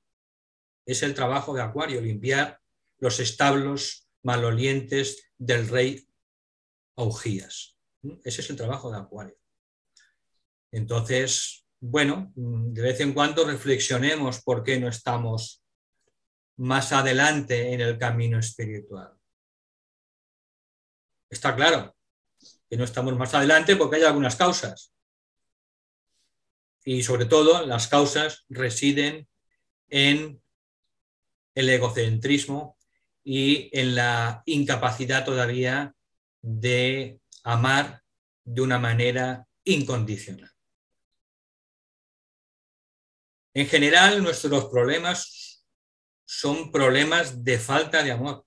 Es el trabajo de Acuario, limpiar los establos malolientes del rey Augías. Ese es el trabajo de Acuario. Entonces, bueno, de vez en cuando reflexionemos por qué no estamos más adelante en el camino espiritual. Está claro que no estamos más adelante porque hay algunas causas. Y sobre todo las causas residen en el egocentrismo y en la incapacidad todavía de amar de una manera incondicional. En general, nuestros problemas son problemas de falta de amor.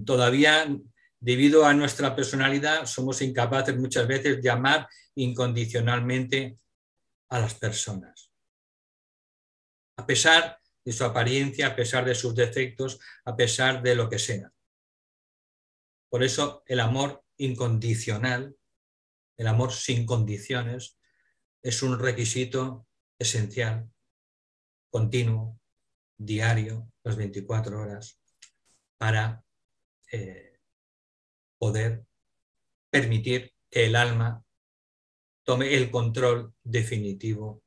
Todavía, debido a nuestra personalidad, somos incapaces muchas veces de amar incondicionalmente a las personas. A pesar de su apariencia, a pesar de sus defectos, a pesar de lo que sea. Por eso el amor incondicional, el amor sin condiciones, es un requisito esencial, continuo, diario, las 24 horas, para poder permitir que el alma tome el control definitivo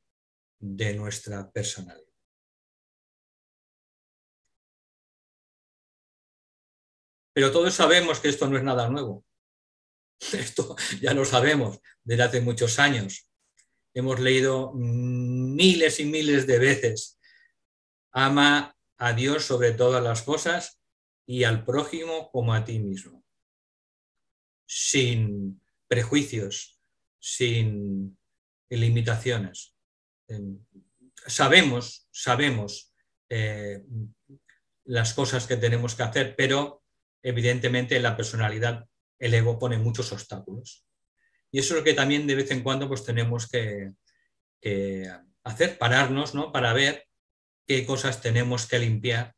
de nuestra personalidad. Pero todos sabemos que esto no es nada nuevo. Esto ya lo sabemos desde hace muchos años. Hemos leído miles y miles de veces. Ama a Dios sobre todas las cosas y al prójimo como a ti mismo. Sin prejuicios, sin limitaciones. Sabemos las cosas que tenemos que hacer, pero evidentemente en la personalidad el ego pone muchos obstáculos. Y eso es lo que también de vez en cuando pues, tenemos que hacer, pararnos, ¿no? Para ver qué cosas tenemos que limpiar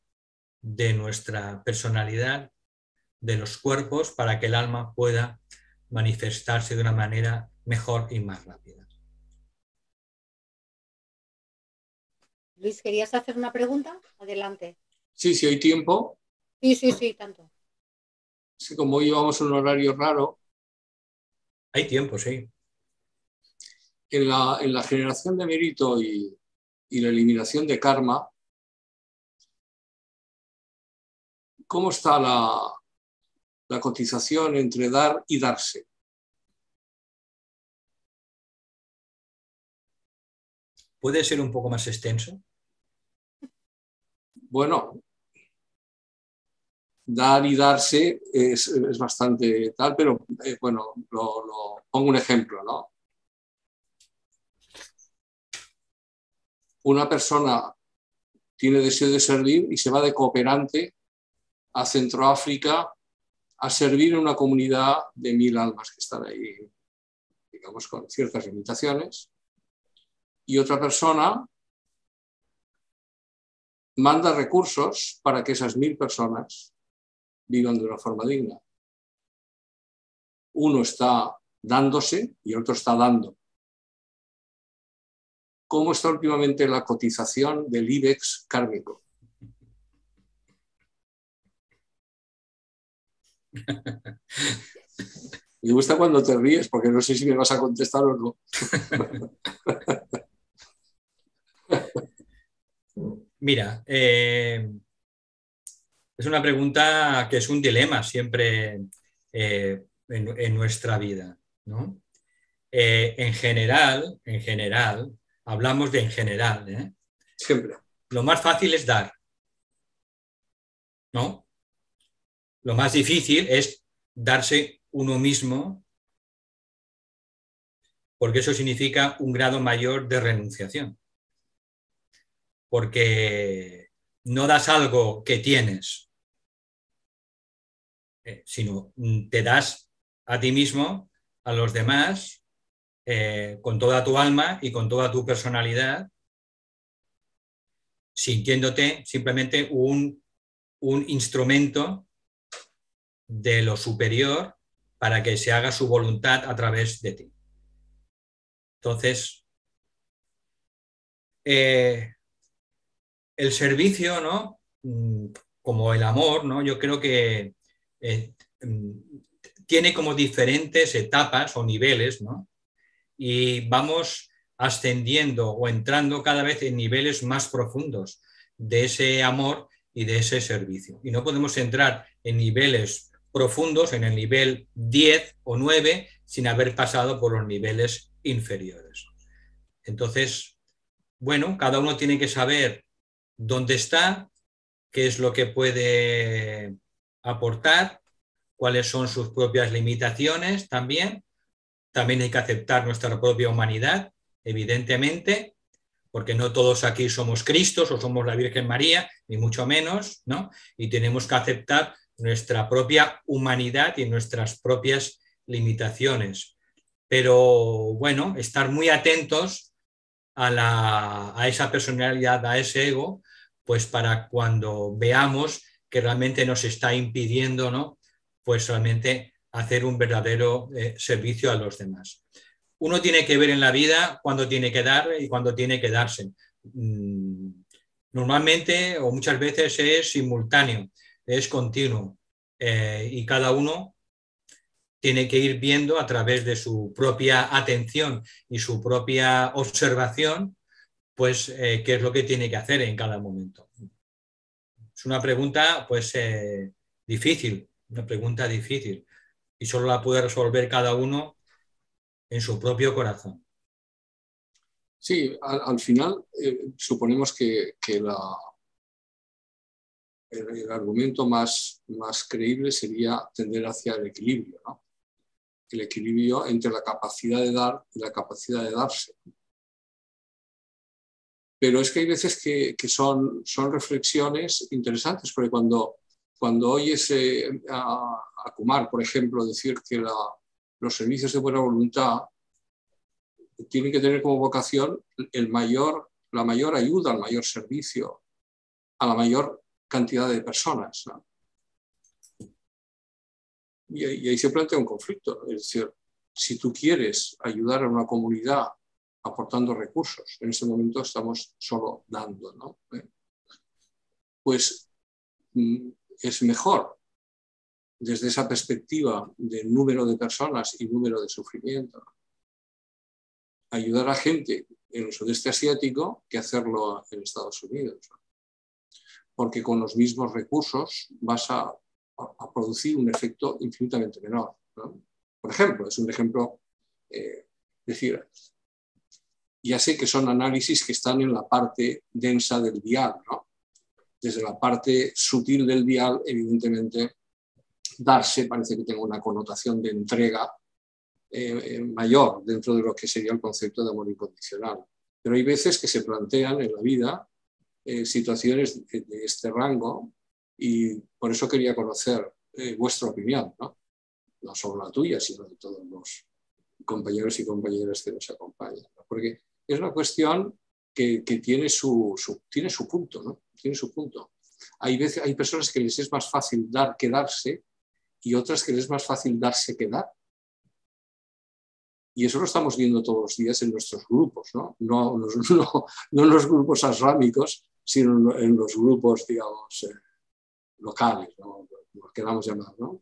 de nuestra personalidad, de los cuerpos, para que el alma pueda manifestarse de una manera mejor y más rápida. Luis, ¿querías hacer una pregunta? Adelante. Sí, si hay tiempo. Sí, tanto. Es que como hoy llevamos un horario raro. Hay tiempo, sí. En la generación de mérito y la eliminación de karma, ¿cómo está la cotización entre dar y darse? ¿Puede ser un poco más extenso? Bueno, dar y darse es bastante tal, pero bueno, lo pongo un ejemplo, ¿no? Una persona tiene deseo de servir y se va de cooperante a Centroáfrica a servir en una comunidad de 1000 almas que están ahí, digamos, con ciertas limitaciones. Y otra persona manda recursos para que esas 1000 personas vivan de una forma digna. Uno está dándose y el otro está dando. ¿Cómo está últimamente la cotización del IBEX kármico? Me gusta cuando te ríes porque no sé si me vas a contestar o no. Mira, Es una pregunta que es un dilema siempre en nuestra vida, ¿no? En general, hablamos de en general, ¿eh? Siempre. Lo más fácil es dar, ¿no? Lo más difícil es darse uno mismo, porque eso significa un grado mayor de renunciación. Porque no das algo que tienes, sino te das a ti mismo, a los demás, con toda tu alma y con toda tu personalidad, sintiéndote simplemente un instrumento de lo superior para que se haga su voluntad a través de ti. Entonces, el servicio, ¿no? Como el amor, ¿no? Yo creo que tiene como diferentes etapas o niveles, ¿no? Y vamos ascendiendo o entrando cada vez en niveles más profundos de ese amor y de ese servicio. Y no podemos entrar en niveles profundos, en el nivel 10 o 9, sin haber pasado por los niveles inferiores. Entonces, bueno, cada uno tiene que saber dónde está, qué es lo que puede aportar, cuáles son sus propias limitaciones también. También hay que aceptar nuestra propia humanidad, evidentemente, porque no todos aquí somos Cristos o somos la Virgen María, ni mucho menos, ¿no? Y tenemos que aceptar nuestra propia humanidad y nuestras propias limitaciones. Pero bueno, estar muy atentos a esa personalidad, a ese ego, pues para cuando veamos que realmente nos está impidiendo, ¿no? Pues realmente hacer un verdadero servicio a los demás. Uno tiene que ver en la vida cuándo tiene que dar y cuándo tiene que darse. Normalmente o muchas veces es simultáneo, es continuo, y cada uno tiene que ir viendo a través de su propia atención y su propia observación, pues qué es lo que tiene que hacer en cada momento. Es una pregunta pues difícil, una pregunta difícil, y solo la puede resolver cada uno en su propio corazón. Sí, al final suponemos que el argumento más creíble sería tender hacia el equilibrio, ¿no? El equilibrio entre la capacidad de dar y la capacidad de darse. Pero es que hay veces que son reflexiones interesantes, porque cuando oyes a Kumar, por ejemplo, decir que los servicios de buena voluntad tienen que tener como vocación la mayor ayuda, el mayor servicio a la mayor cantidad de personas, ¿no? Y ahí se plantea un conflicto. Es decir, si tú quieres ayudar a una comunidad aportando recursos, en ese momento estamos solo dando, ¿no? Pues es mejor, desde esa perspectiva de número de personas y número de sufrimiento, ayudar a gente en el sudeste asiático que hacerlo en Estados Unidos, ¿no? Porque con los mismos recursos vas a producir un efecto infinitamente menor, ¿no? Por ejemplo, es un ejemplo, decir, ya sé que son análisis que están en la parte densa del dial, ¿no? Desde la parte sutil del dial, evidentemente, darse parece que tenga una connotación de entrega mayor dentro de lo que sería el concepto de amor incondicional. Pero hay veces que se plantean en la vida situaciones de este rango, y por eso quería conocer vuestra opinión, ¿no? No solo la tuya, sino de todos los compañeros y compañeras que nos acompañan, ¿no? Porque es una cuestión que tiene su punto, ¿no? Tiene su punto. Hay personas que les es más fácil dar que darse, y otras que les es más fácil darse que dar. Y eso lo estamos viendo todos los días en nuestros grupos, ¿no? No en los grupos asrámicos, sino en los grupos, digamos, locales, ¿no? Lo queramos llamar, ¿no?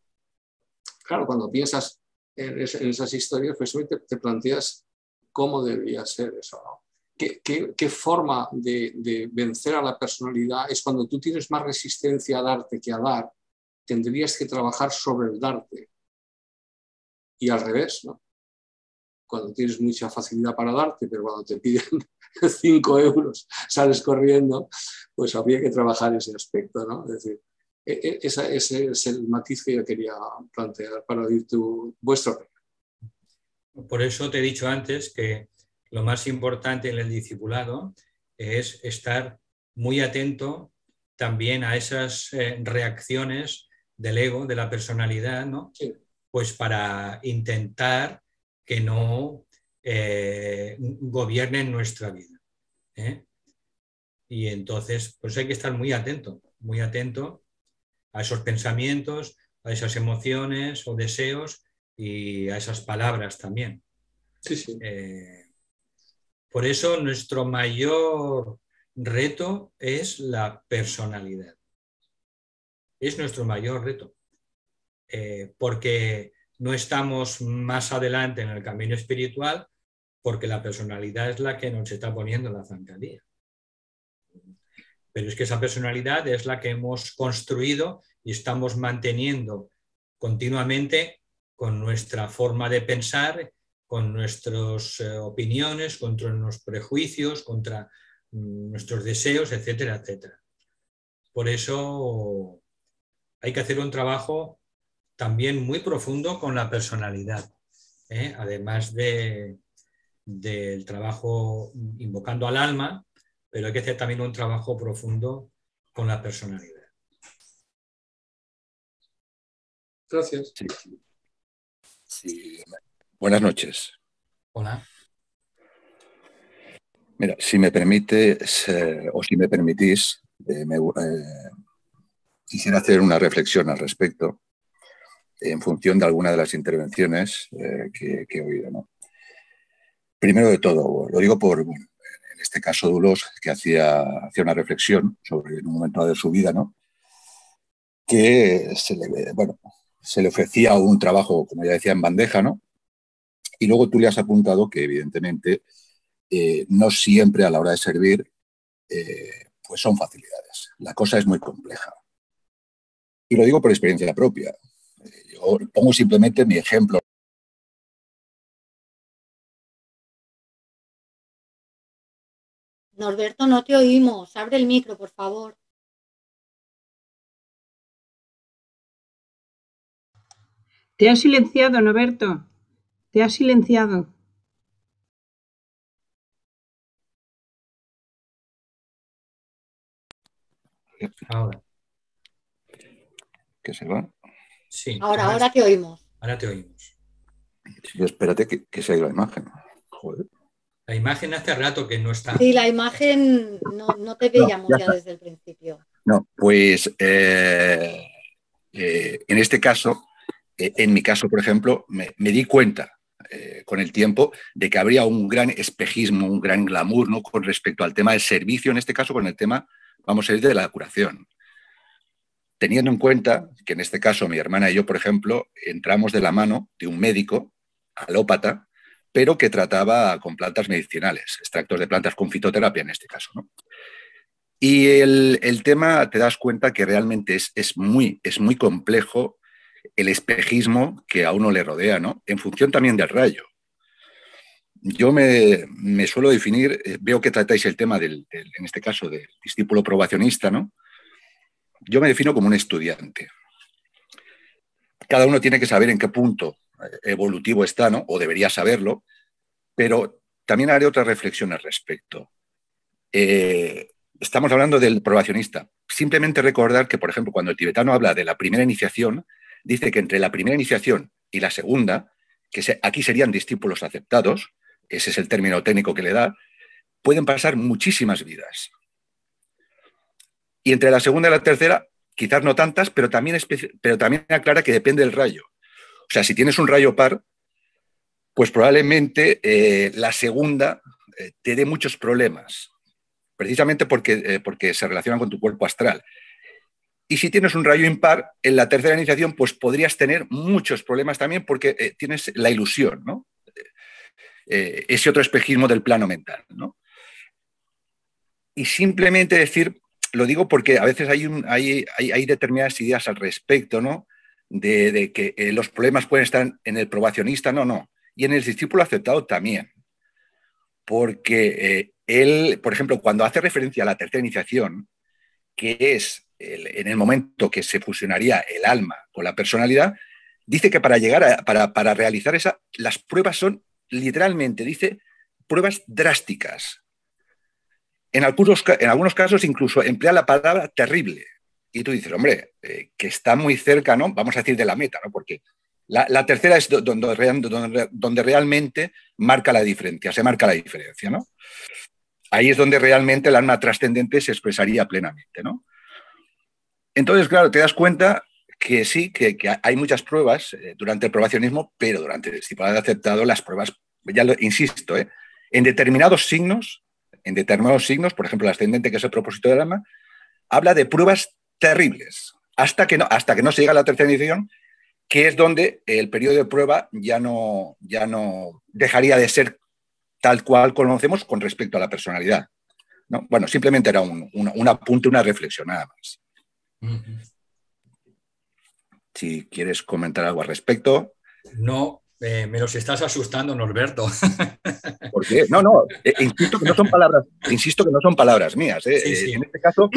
Claro, cuando piensas en esas historias, pues te planteas cómo debería ser eso, ¿no? qué forma de vencer a la personalidad es cuando tú tienes más resistencia a darte que a dar, tendrías que trabajar sobre el darte. Y al revés, ¿no? Cuando tienes mucha facilidad para darte, pero cuando te piden 5 euros sales corriendo, pues habría que trabajar ese aspecto, ¿no? Es decir, ese es el matiz que yo quería plantear para oír vuestro. Por eso te he dicho antes que lo más importante en el discipulado es estar muy atento también a esas reacciones del ego, de la personalidad, ¿no? Sí. Pues para intentar que no gobiernen nuestra vida. Y entonces, pues hay que estar muy atento a esos pensamientos, a esas emociones o deseos y a esas palabras también. Sí, sí. Por eso nuestro mayor reto es la personalidad. Es nuestro mayor reto. Porque no estamos más adelante en el camino espiritual, porque la personalidad es la que nos está poniendo la zancadilla. Pero es que esa personalidad es la que hemos construido y estamos manteniendo continuamente con nuestra forma de pensar, con nuestras opiniones, contra nuestros prejuicios, contra nuestros deseos, etcétera, etcétera. Por eso hay que hacer un trabajo también muy profundo con la personalidad, además del trabajo invocando al alma, pero hay que hacer también un trabajo profundo con la personalidad. Gracias. Sí. Sí. Buenas noches. Hola. Mira, si me permites, o si me permitís, quisiera hacer una reflexión al respecto en función de alguna de las intervenciones que he oído, ¿no? Primero de todo, lo digo por, bueno, en este caso Dulos, que hacía una reflexión sobre en un momento dado de su vida, ¿no? Que se le ofrecía un trabajo, como ya decía, en bandeja, ¿no? Y luego tú le has apuntado que, evidentemente, no siempre a la hora de servir pues son facilidades. La cosa es muy compleja. Y lo digo por experiencia propia. Yo pongo simplemente mi ejemplo. Norberto, no te oímos. Abre el micro, por favor. Te has silenciado, Norberto. Te has silenciado. Ahora. ¿Que se va? Sí. Ahora te oímos. Ahora te oímos. Sí, espérate que se ha ido la imagen. Joder. La imagen hace rato que no está. Sí, la imagen no te veíamos ya desde el principio. No, pues en este caso, en mi caso, por ejemplo, me di cuenta con el tiempo de que habría un gran espejismo, un gran glamour, ¿no? Con respecto al tema del servicio, en este caso con el tema, vamos a ir, de la curación. Teniendo en cuenta que en este caso mi hermana y yo, por ejemplo, entramos de la mano de un médico alópata, pero que trataba con plantas medicinales, extractos de plantas con fitoterapia en este caso, ¿no? Y el tema, te das cuenta que realmente es muy complejo el espejismo que a uno le rodea, ¿no? En función también del rayo. Yo me suelo definir, veo que tratáis el tema en este caso, del discípulo probacionista, ¿no? Yo me defino como un estudiante. Cada uno tiene que saber en qué punto evolutivo está, ¿no? O debería saberlo, pero también haré otra reflexión al respecto. Estamos hablando del probacionista. Simplemente recordar que, por ejemplo, cuando el tibetano habla de la primera iniciación, dice que entre la primera iniciación y la segunda, que aquí serían discípulos aceptados, ese es el término técnico que le da, pueden pasar muchísimas vidas. Y entre la segunda y la tercera, quizás no tantas, pero también aclara que depende del rayo. O sea, si tienes un rayo par, pues probablemente la segunda te dé muchos problemas, precisamente porque se relacionan con tu cuerpo astral. Y si tienes un rayo impar, en la tercera iniciación, pues podrías tener muchos problemas también porque tienes la ilusión, ¿no? Ese otro espejismo del plano mental, ¿no? Y simplemente decir, lo digo porque a veces hay determinadas ideas al respecto, ¿no? De que los problemas pueden estar en el probacionista, no. Y en el discípulo aceptado también. Porque él, por ejemplo, cuando hace referencia a la tercera iniciación, que es en el momento que se fusionaría el alma con la personalidad, dice que para realizar esa, las pruebas son literalmente, dice, pruebas drásticas. En algunos casos incluso emplea la palabra terrible. Y tú dices, hombre, que está muy cerca, ¿no? Vamos a decir de la meta, ¿no? Porque la tercera es donde realmente marca la diferencia, se marca la diferencia, ¿no? Ahí es donde realmente el alma trascendente se expresaría plenamente, ¿no? Entonces, claro, te das cuenta que sí, que hay muchas pruebas durante el probacionismo, pero durante el discipulado aceptado las pruebas, ya lo insisto, en determinados signos, por ejemplo, el ascendente, que es el propósito del alma, habla de pruebas terribles, hasta que no se llega a la tercera edición, que es donde el periodo de prueba ya no dejaría de ser tal cual conocemos con respecto a la personalidad, ¿no? Bueno, simplemente era un apunte, una reflexión, nada más. Si quieres comentar algo al respecto. No, me los estás asustando, Norberto. ¿Por qué? No, insisto que no son palabras mías. Sí. En este caso,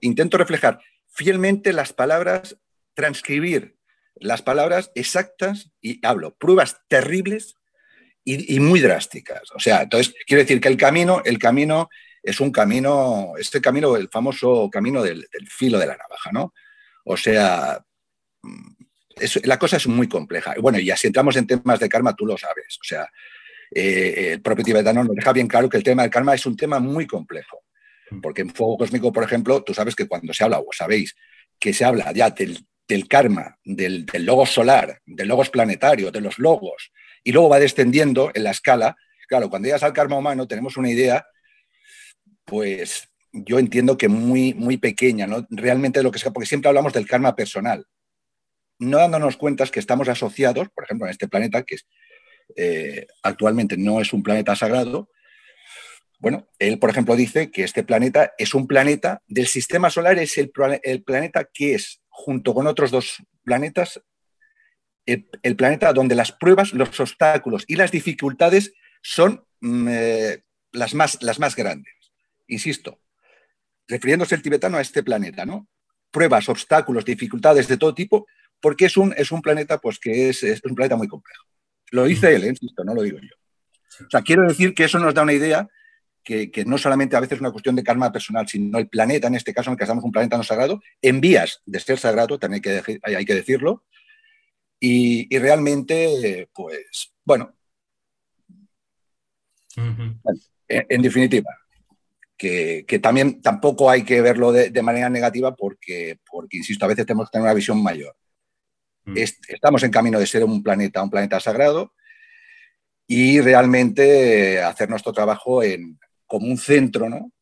intento reflejar fielmente las palabras, transcribir las palabras exactas y hablo pruebas terribles y muy drásticas. O sea, entonces, quiero decir que el camino es un camino, el famoso camino del filo de la navaja, ¿no? O sea, la cosa es muy compleja. Bueno, y si entramos en temas de karma, tú lo sabes. O sea, el propio tibetano nos deja bien claro que el tema del karma es un tema muy complejo. Porque en Fuego Cósmico, por ejemplo, tú sabes que cuando se habla, o sabéis, que se habla ya del karma, del logos solar, del logos planetario, de los logos, y luego va descendiendo en la escala. Claro, cuando llegas al karma humano tenemos una idea, pues yo entiendo que muy, muy pequeña, ¿no? Realmente lo que sea, porque siempre hablamos del karma personal, no dándonos cuenta que estamos asociados, por ejemplo, en este planeta, que actualmente no es un planeta sagrado. Bueno, él, por ejemplo, dice que este planeta es un planeta del sistema solar, es el planeta que es, junto con otros dos planetas, el planeta donde las pruebas, los obstáculos y las dificultades son las más grandes. Insisto, refiriéndose el tibetano a este planeta, ¿no? Pruebas, obstáculos, dificultades de todo tipo, porque es un planeta, pues, que es un planeta muy complejo. Lo dice él, insisto, no lo digo yo. O sea, quiero decir que eso nos da una idea que no solamente a veces es una cuestión de karma personal, sino el planeta, en este caso, en el que estamos un planeta no sagrado, en vías de ser sagrado, también hay que decirlo, y realmente, pues, bueno, en definitiva, que tampoco hay que verlo de manera negativa porque, insisto, a veces tenemos que tener una visión mayor. Estamos en camino de ser un planeta sagrado y realmente hacer nuestro trabajo como un centro, ¿no?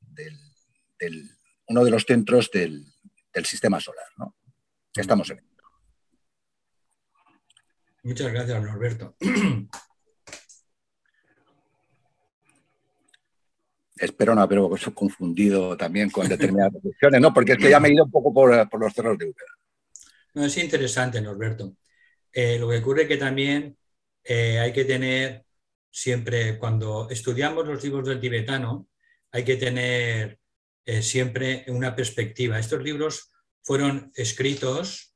Uno de los centros del sistema solar, ¿no? Estamos en ello. Muchas gracias, Norberto. Espero no haber confundido también con determinadas cuestiones, ¿no? Porque es que ya me he ido un poco por los cerros de Úbeda. No, es interesante, Norberto. Lo que ocurre es que también hay que tener siempre, cuando estudiamos los libros del tibetano, hay que tener siempre una perspectiva. Estos libros fueron escritos,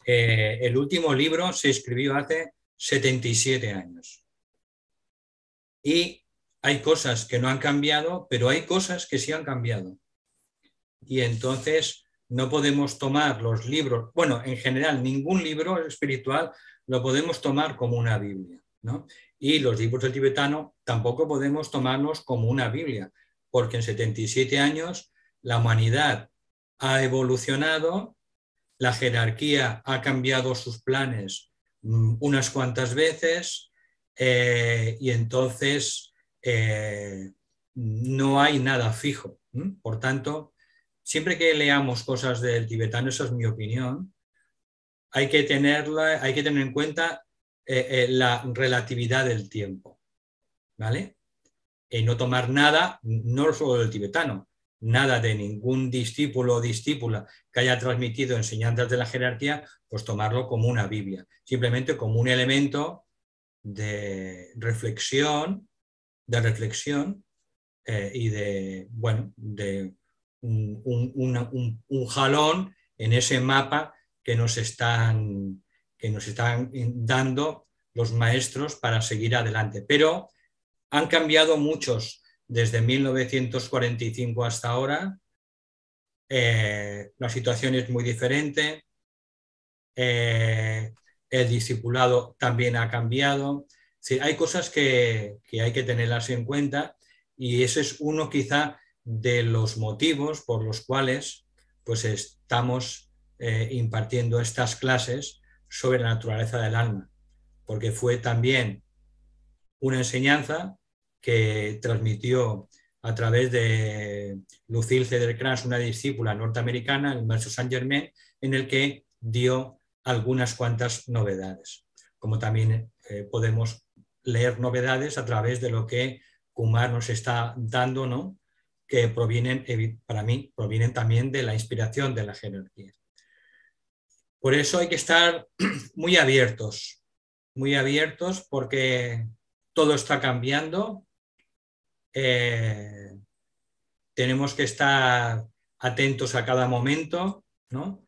el último libro se escribió hace 77 años. Y hay cosas que no han cambiado, pero hay cosas que sí han cambiado. Y entonces no podemos tomar los libros, bueno, en general ningún libro espiritual lo podemos tomar como una Biblia, ¿no? Y los libros del tibetano tampoco podemos tomarlos como una Biblia, porque en 77 años la humanidad ha evolucionado, la jerarquía ha cambiado sus planes unas cuantas veces y entonces no hay nada fijo. Por tanto, siempre que leamos cosas del tibetano, esa es mi opinión, hay que tener en cuenta la relatividad del tiempo, ¿vale? no tomar nada, no solo del tibetano, nada de ningún discípulo o discípula que haya transmitido enseñanzas de la jerarquía, pues tomarlo como una Biblia, simplemente como un elemento de reflexión y de, bueno, de un jalón en ese mapa que nos están dando los maestros para seguir adelante. Pero han cambiado muchos desde 1945 hasta ahora. La situación es muy diferente. El discipulado también ha cambiado. Sí, hay cosas que hay que tenerlas en cuenta y ese es uno quizá de los motivos por los cuales pues, estamos impartiendo estas clases sobre la naturaleza del alma, porque fue también una enseñanza que transmitió a través de Lucille Cedar-Crans, una discípula norteamericana, el maestro Saint Germain, en el que dio algunas cuantas novedades, como también podemos leer novedades a través de lo que Kumar nos está dando, ¿no? Que provienen, para mí, provienen también de la inspiración de la jerarquía. Por eso hay que estar muy abiertos porque todo está cambiando. Tenemos que estar atentos a cada momento, ¿no?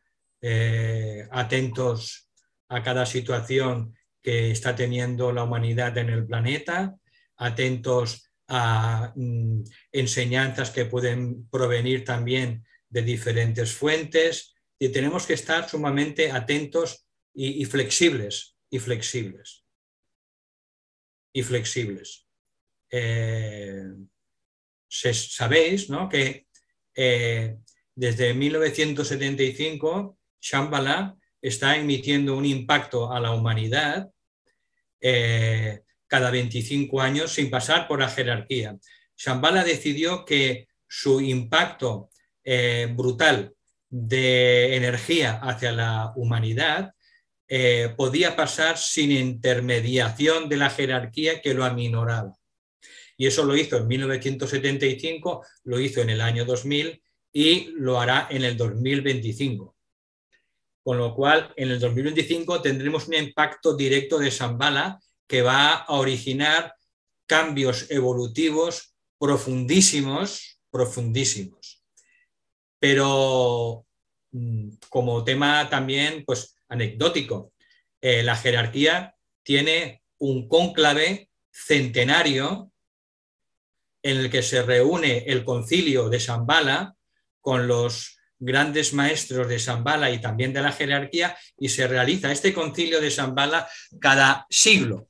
Atentos a cada situación que está teniendo la humanidad en el planeta, atentos a enseñanzas que pueden provenir también de diferentes fuentes, y tenemos que estar sumamente atentos y flexibles. Sabéis, ¿no?, que desde 1975 Shambhala está emitiendo un impacto a la humanidad cada 25 años sin pasar por la jerarquía. Shambhala decidió que su impacto brutal de energía hacia la humanidad podía pasar sin intermediación de la jerarquía que lo aminoraba. Y eso lo hizo en 1975, lo hizo en el año 2000 y lo hará en el 2025. Con lo cual, en el 2025 tendremos un impacto directo de Shambhala que va a originar cambios evolutivos profundísimos. Pero como tema también pues, anecdótico, la jerarquía tiene un cónclave centenario en el que se reúne el concilio de Shambhala con los grandes maestros de Shambhala y también de la jerarquía, y se realiza este concilio de Shambhala cada siglo.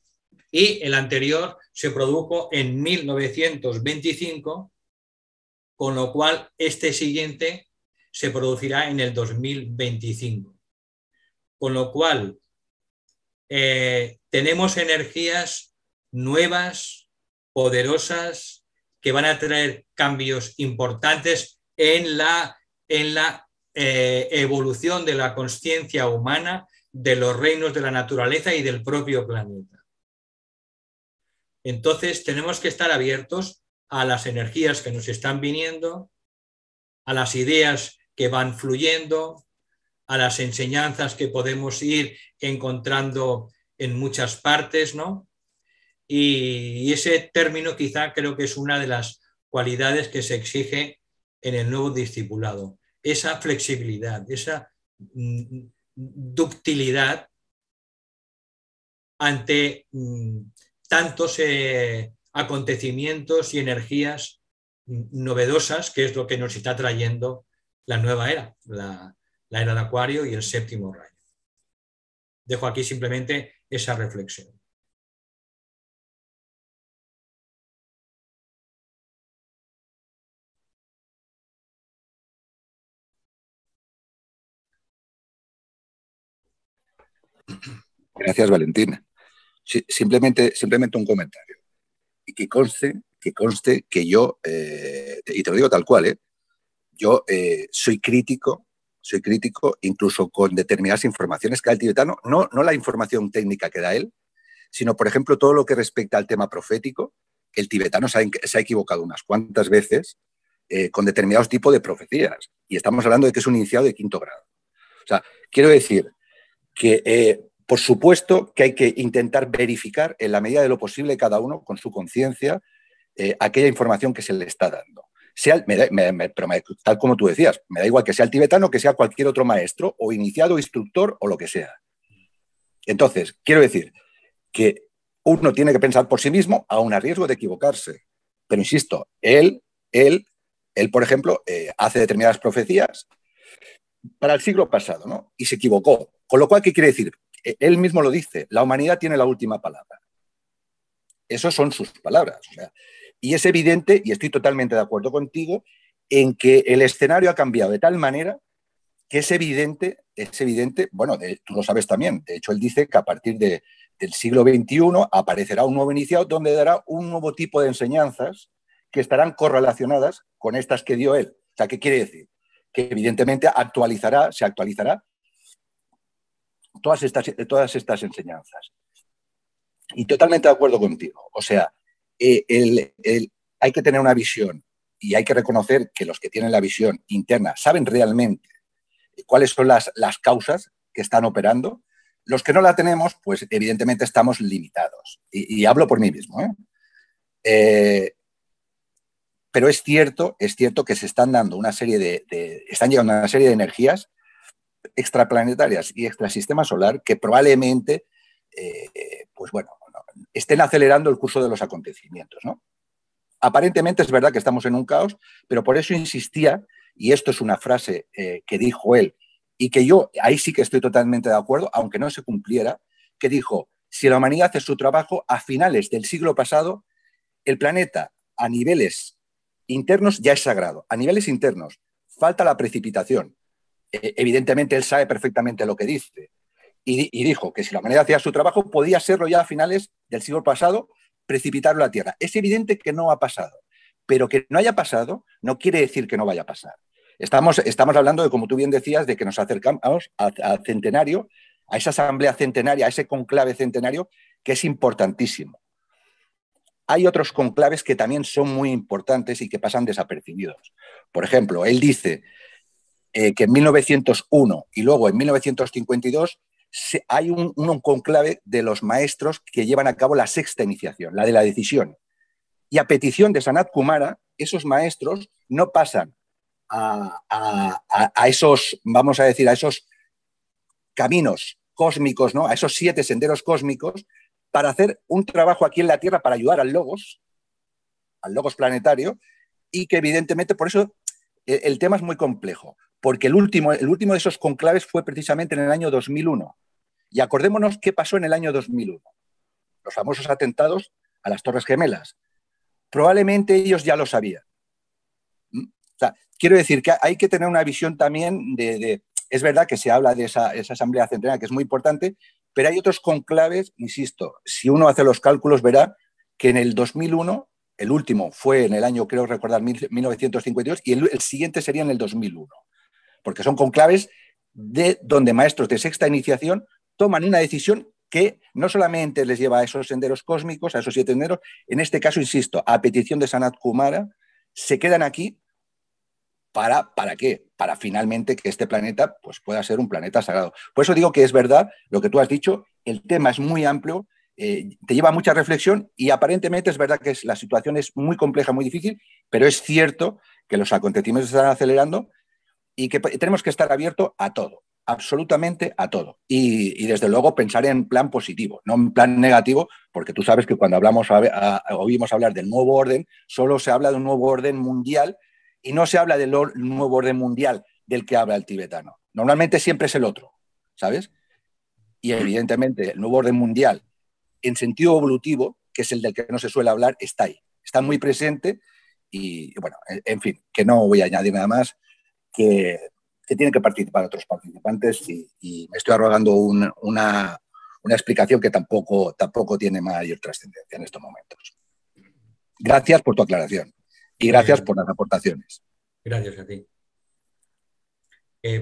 Y el anterior se produjo en 1925, con lo cual este siguiente se producirá en el 2025. Con lo cual tenemos energías nuevas, poderosas, que van a traer cambios importantes en la evolución de la consciencia humana, de los reinos de la naturaleza y del propio planeta. Entonces tenemos que estar abiertos a las energías que nos están viniendo, a las ideas que van fluyendo, a las enseñanzas que podemos ir encontrando en muchas partes, ¿no? Y ese término quizá creo que es una de las cualidades que se exige en el nuevo discipulado. Esa flexibilidad, esa ductilidad ante tantos acontecimientos y energías novedosas, que es lo que nos está trayendo la nueva era, la era de Acuario y el séptimo rayo. Dejo aquí simplemente esa reflexión. Gracias, Valentín. Sí, simplemente un comentario. Y que conste que yo, y te lo digo tal cual, yo soy crítico incluso con determinadas informaciones que da el tibetano, no la información técnica que da él, sino, por ejemplo, todo lo que respecta al tema profético, el tibetano se ha equivocado unas cuantas veces con determinados tipos de profecías. Y estamos hablando de que es un iniciado de 5º grado. O sea, quiero decir que, por supuesto, que hay que intentar verificar en la medida de lo posible cada uno con su conciencia aquella información que se le está dando. Tal como tú decías, me da igual que sea el tibetano, que sea cualquier otro maestro o iniciado, instructor o lo que sea. Entonces, quiero decir que uno tiene que pensar por sí mismo, aun a riesgo de equivocarse. Pero insisto, él por ejemplo, hace determinadas profecías para el siglo pasado, ¿no? Y se equivocó. Con lo cual, ¿qué quiere decir? Él mismo lo dice, la humanidad tiene la última palabra. Esas son sus palabras. O sea, y es evidente, y estoy totalmente de acuerdo contigo, en que el escenario ha cambiado de tal manera que es evidente, bueno, tú lo sabes también, de hecho él dice que a partir del siglo XXI aparecerá un nuevo iniciado donde dará un nuevo tipo de enseñanzas que estarán correlacionadas con estas que dio él. O sea, ¿qué quiere decir? Que evidentemente se actualizará todas estas enseñanzas. Y totalmente de acuerdo contigo. O sea, hay que tener una visión y hay que reconocer que los que tienen la visión interna saben realmente cuáles son las causas que están operando. Los que no la tenemos, pues evidentemente estamos limitados. Y hablo por mí mismo, pero es cierto que se están dando están llegando una serie de energías extraplanetarias y extrasistema solar que probablemente, pues bueno, estén acelerando el curso de los acontecimientos, ¿no? Aparentemente es verdad que estamos en un caos, pero por eso insistía, y esto es una frase que dijo él, y que yo ahí sí que estoy totalmente de acuerdo, aunque no se cumpliera, que dijo, si la humanidad hace su trabajo, a finales del siglo pasado, el planeta a niveles internos ya es sagrado. A niveles internos falta la precipitación. Evidentemente él sabe perfectamente lo que dice. Y dijo que si la humanidad hacía su trabajo, podía serlo ya a finales del siglo pasado, precipitarlo a la Tierra. Es evidente que no ha pasado. Pero que no haya pasado no quiere decir que no vaya a pasar. Estamos hablando de, como tú bien decías, de que nos acercamos al centenario, a esa asamblea centenaria, a ese conclave centenario, que es importantísimo. Hay otros conclaves que también son muy importantes y que pasan desapercibidos. Por ejemplo, él dice que en 1901 y luego en 1952 hay un conclave de los maestros que llevan a cabo la 6ª iniciación, la de la decisión. Y a petición de Sanat Kumara, esos maestros no pasan a esos, vamos a decir, a esos caminos cósmicos, ¿no? A esos 7 senderos cósmicos, para hacer un trabajo aquí en la Tierra para ayudar al logos planetario, y que evidentemente por eso el tema es muy complejo, porque el último de esos conclaves fue precisamente en el año 2001. Y acordémonos qué pasó en el año 2001. Los famosos atentados a las Torres Gemelas. Probablemente ellos ya lo sabían. O sea, quiero decir que hay que tener una visión también es verdad que se habla de esa asamblea centenaria, que es muy importante, pero hay otros conclaves, insisto, si uno hace los cálculos verá que en el 2001, el último fue en el año, creo recordar, 1952, y el siguiente sería en el 2001, porque son conclaves donde maestros de 6ª iniciación toman una decisión que no solamente les lleva a esos senderos cósmicos, a esos 7 senderos, en este caso, insisto, a petición de Sanat Kumara, se quedan aquí. ¿Para qué? Para finalmente que este planeta pues, pueda ser un planeta sagrado. Por eso digo que es verdad lo que tú has dicho, el tema es muy amplio, te lleva a mucha reflexión y aparentemente es verdad que la situación es muy compleja, muy difícil, pero es cierto que los acontecimientos se están acelerando y que tenemos que estar abiertos a todo, absolutamente a todo. Y desde luego pensar en plan positivo, no en plan negativo, porque tú sabes que cuando oímos hablar del nuevo orden, solo se habla de un nuevo orden mundial y no se habla del nuevo orden mundial del que habla el tibetano. Normalmente siempre es el otro, ¿sabes? Y evidentemente el nuevo orden mundial, en sentido evolutivo, que es el del que no se suele hablar, está ahí. Está muy presente y, bueno, en fin, que no voy a añadir nada más, que tienen que participar otros participantes y me estoy arrogando una explicación que tampoco tiene mayor trascendencia en estos momentos. Gracias por tu aclaración. Y gracias por las aportaciones. Gracias a ti.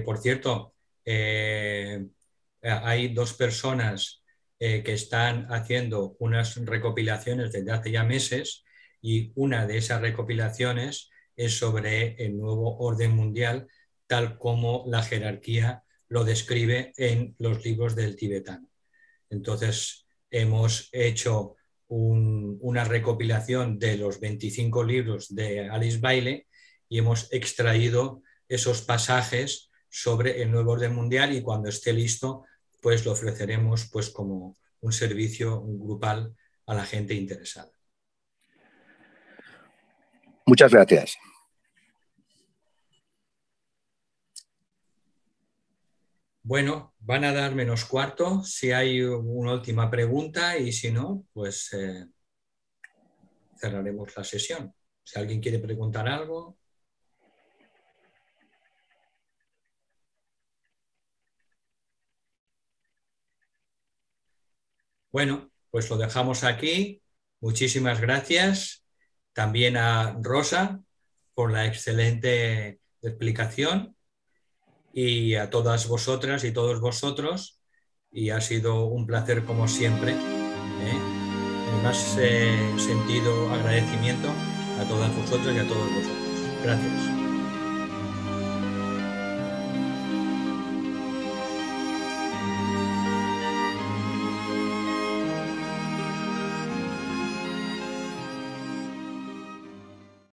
Por cierto, hay 2 personas que están haciendo unas recopilaciones desde hace ya meses y una de esas recopilaciones es sobre el nuevo orden mundial, tal como la jerarquía lo describe en los libros del tibetano. Entonces, hemos hecho una recopilación de los 25 libros de Alice Bailey y hemos extraído esos pasajes sobre el nuevo orden mundial, y cuando esté listo, pues lo ofreceremos pues como un servicio grupal a la gente interesada. Muchas gracias. Bueno, van a dar -4 si hay una última pregunta, y si no, pues cerraremos la sesión. Si alguien quiere preguntar algo. Bueno, pues lo dejamos aquí. Muchísimas gracias también a Rosa por la excelente explicación, y a todas vosotras y todos vosotros, y ha sido un placer como siempre. Mi más sentido agradecimiento a todas vosotras y a todos vosotros. Gracias.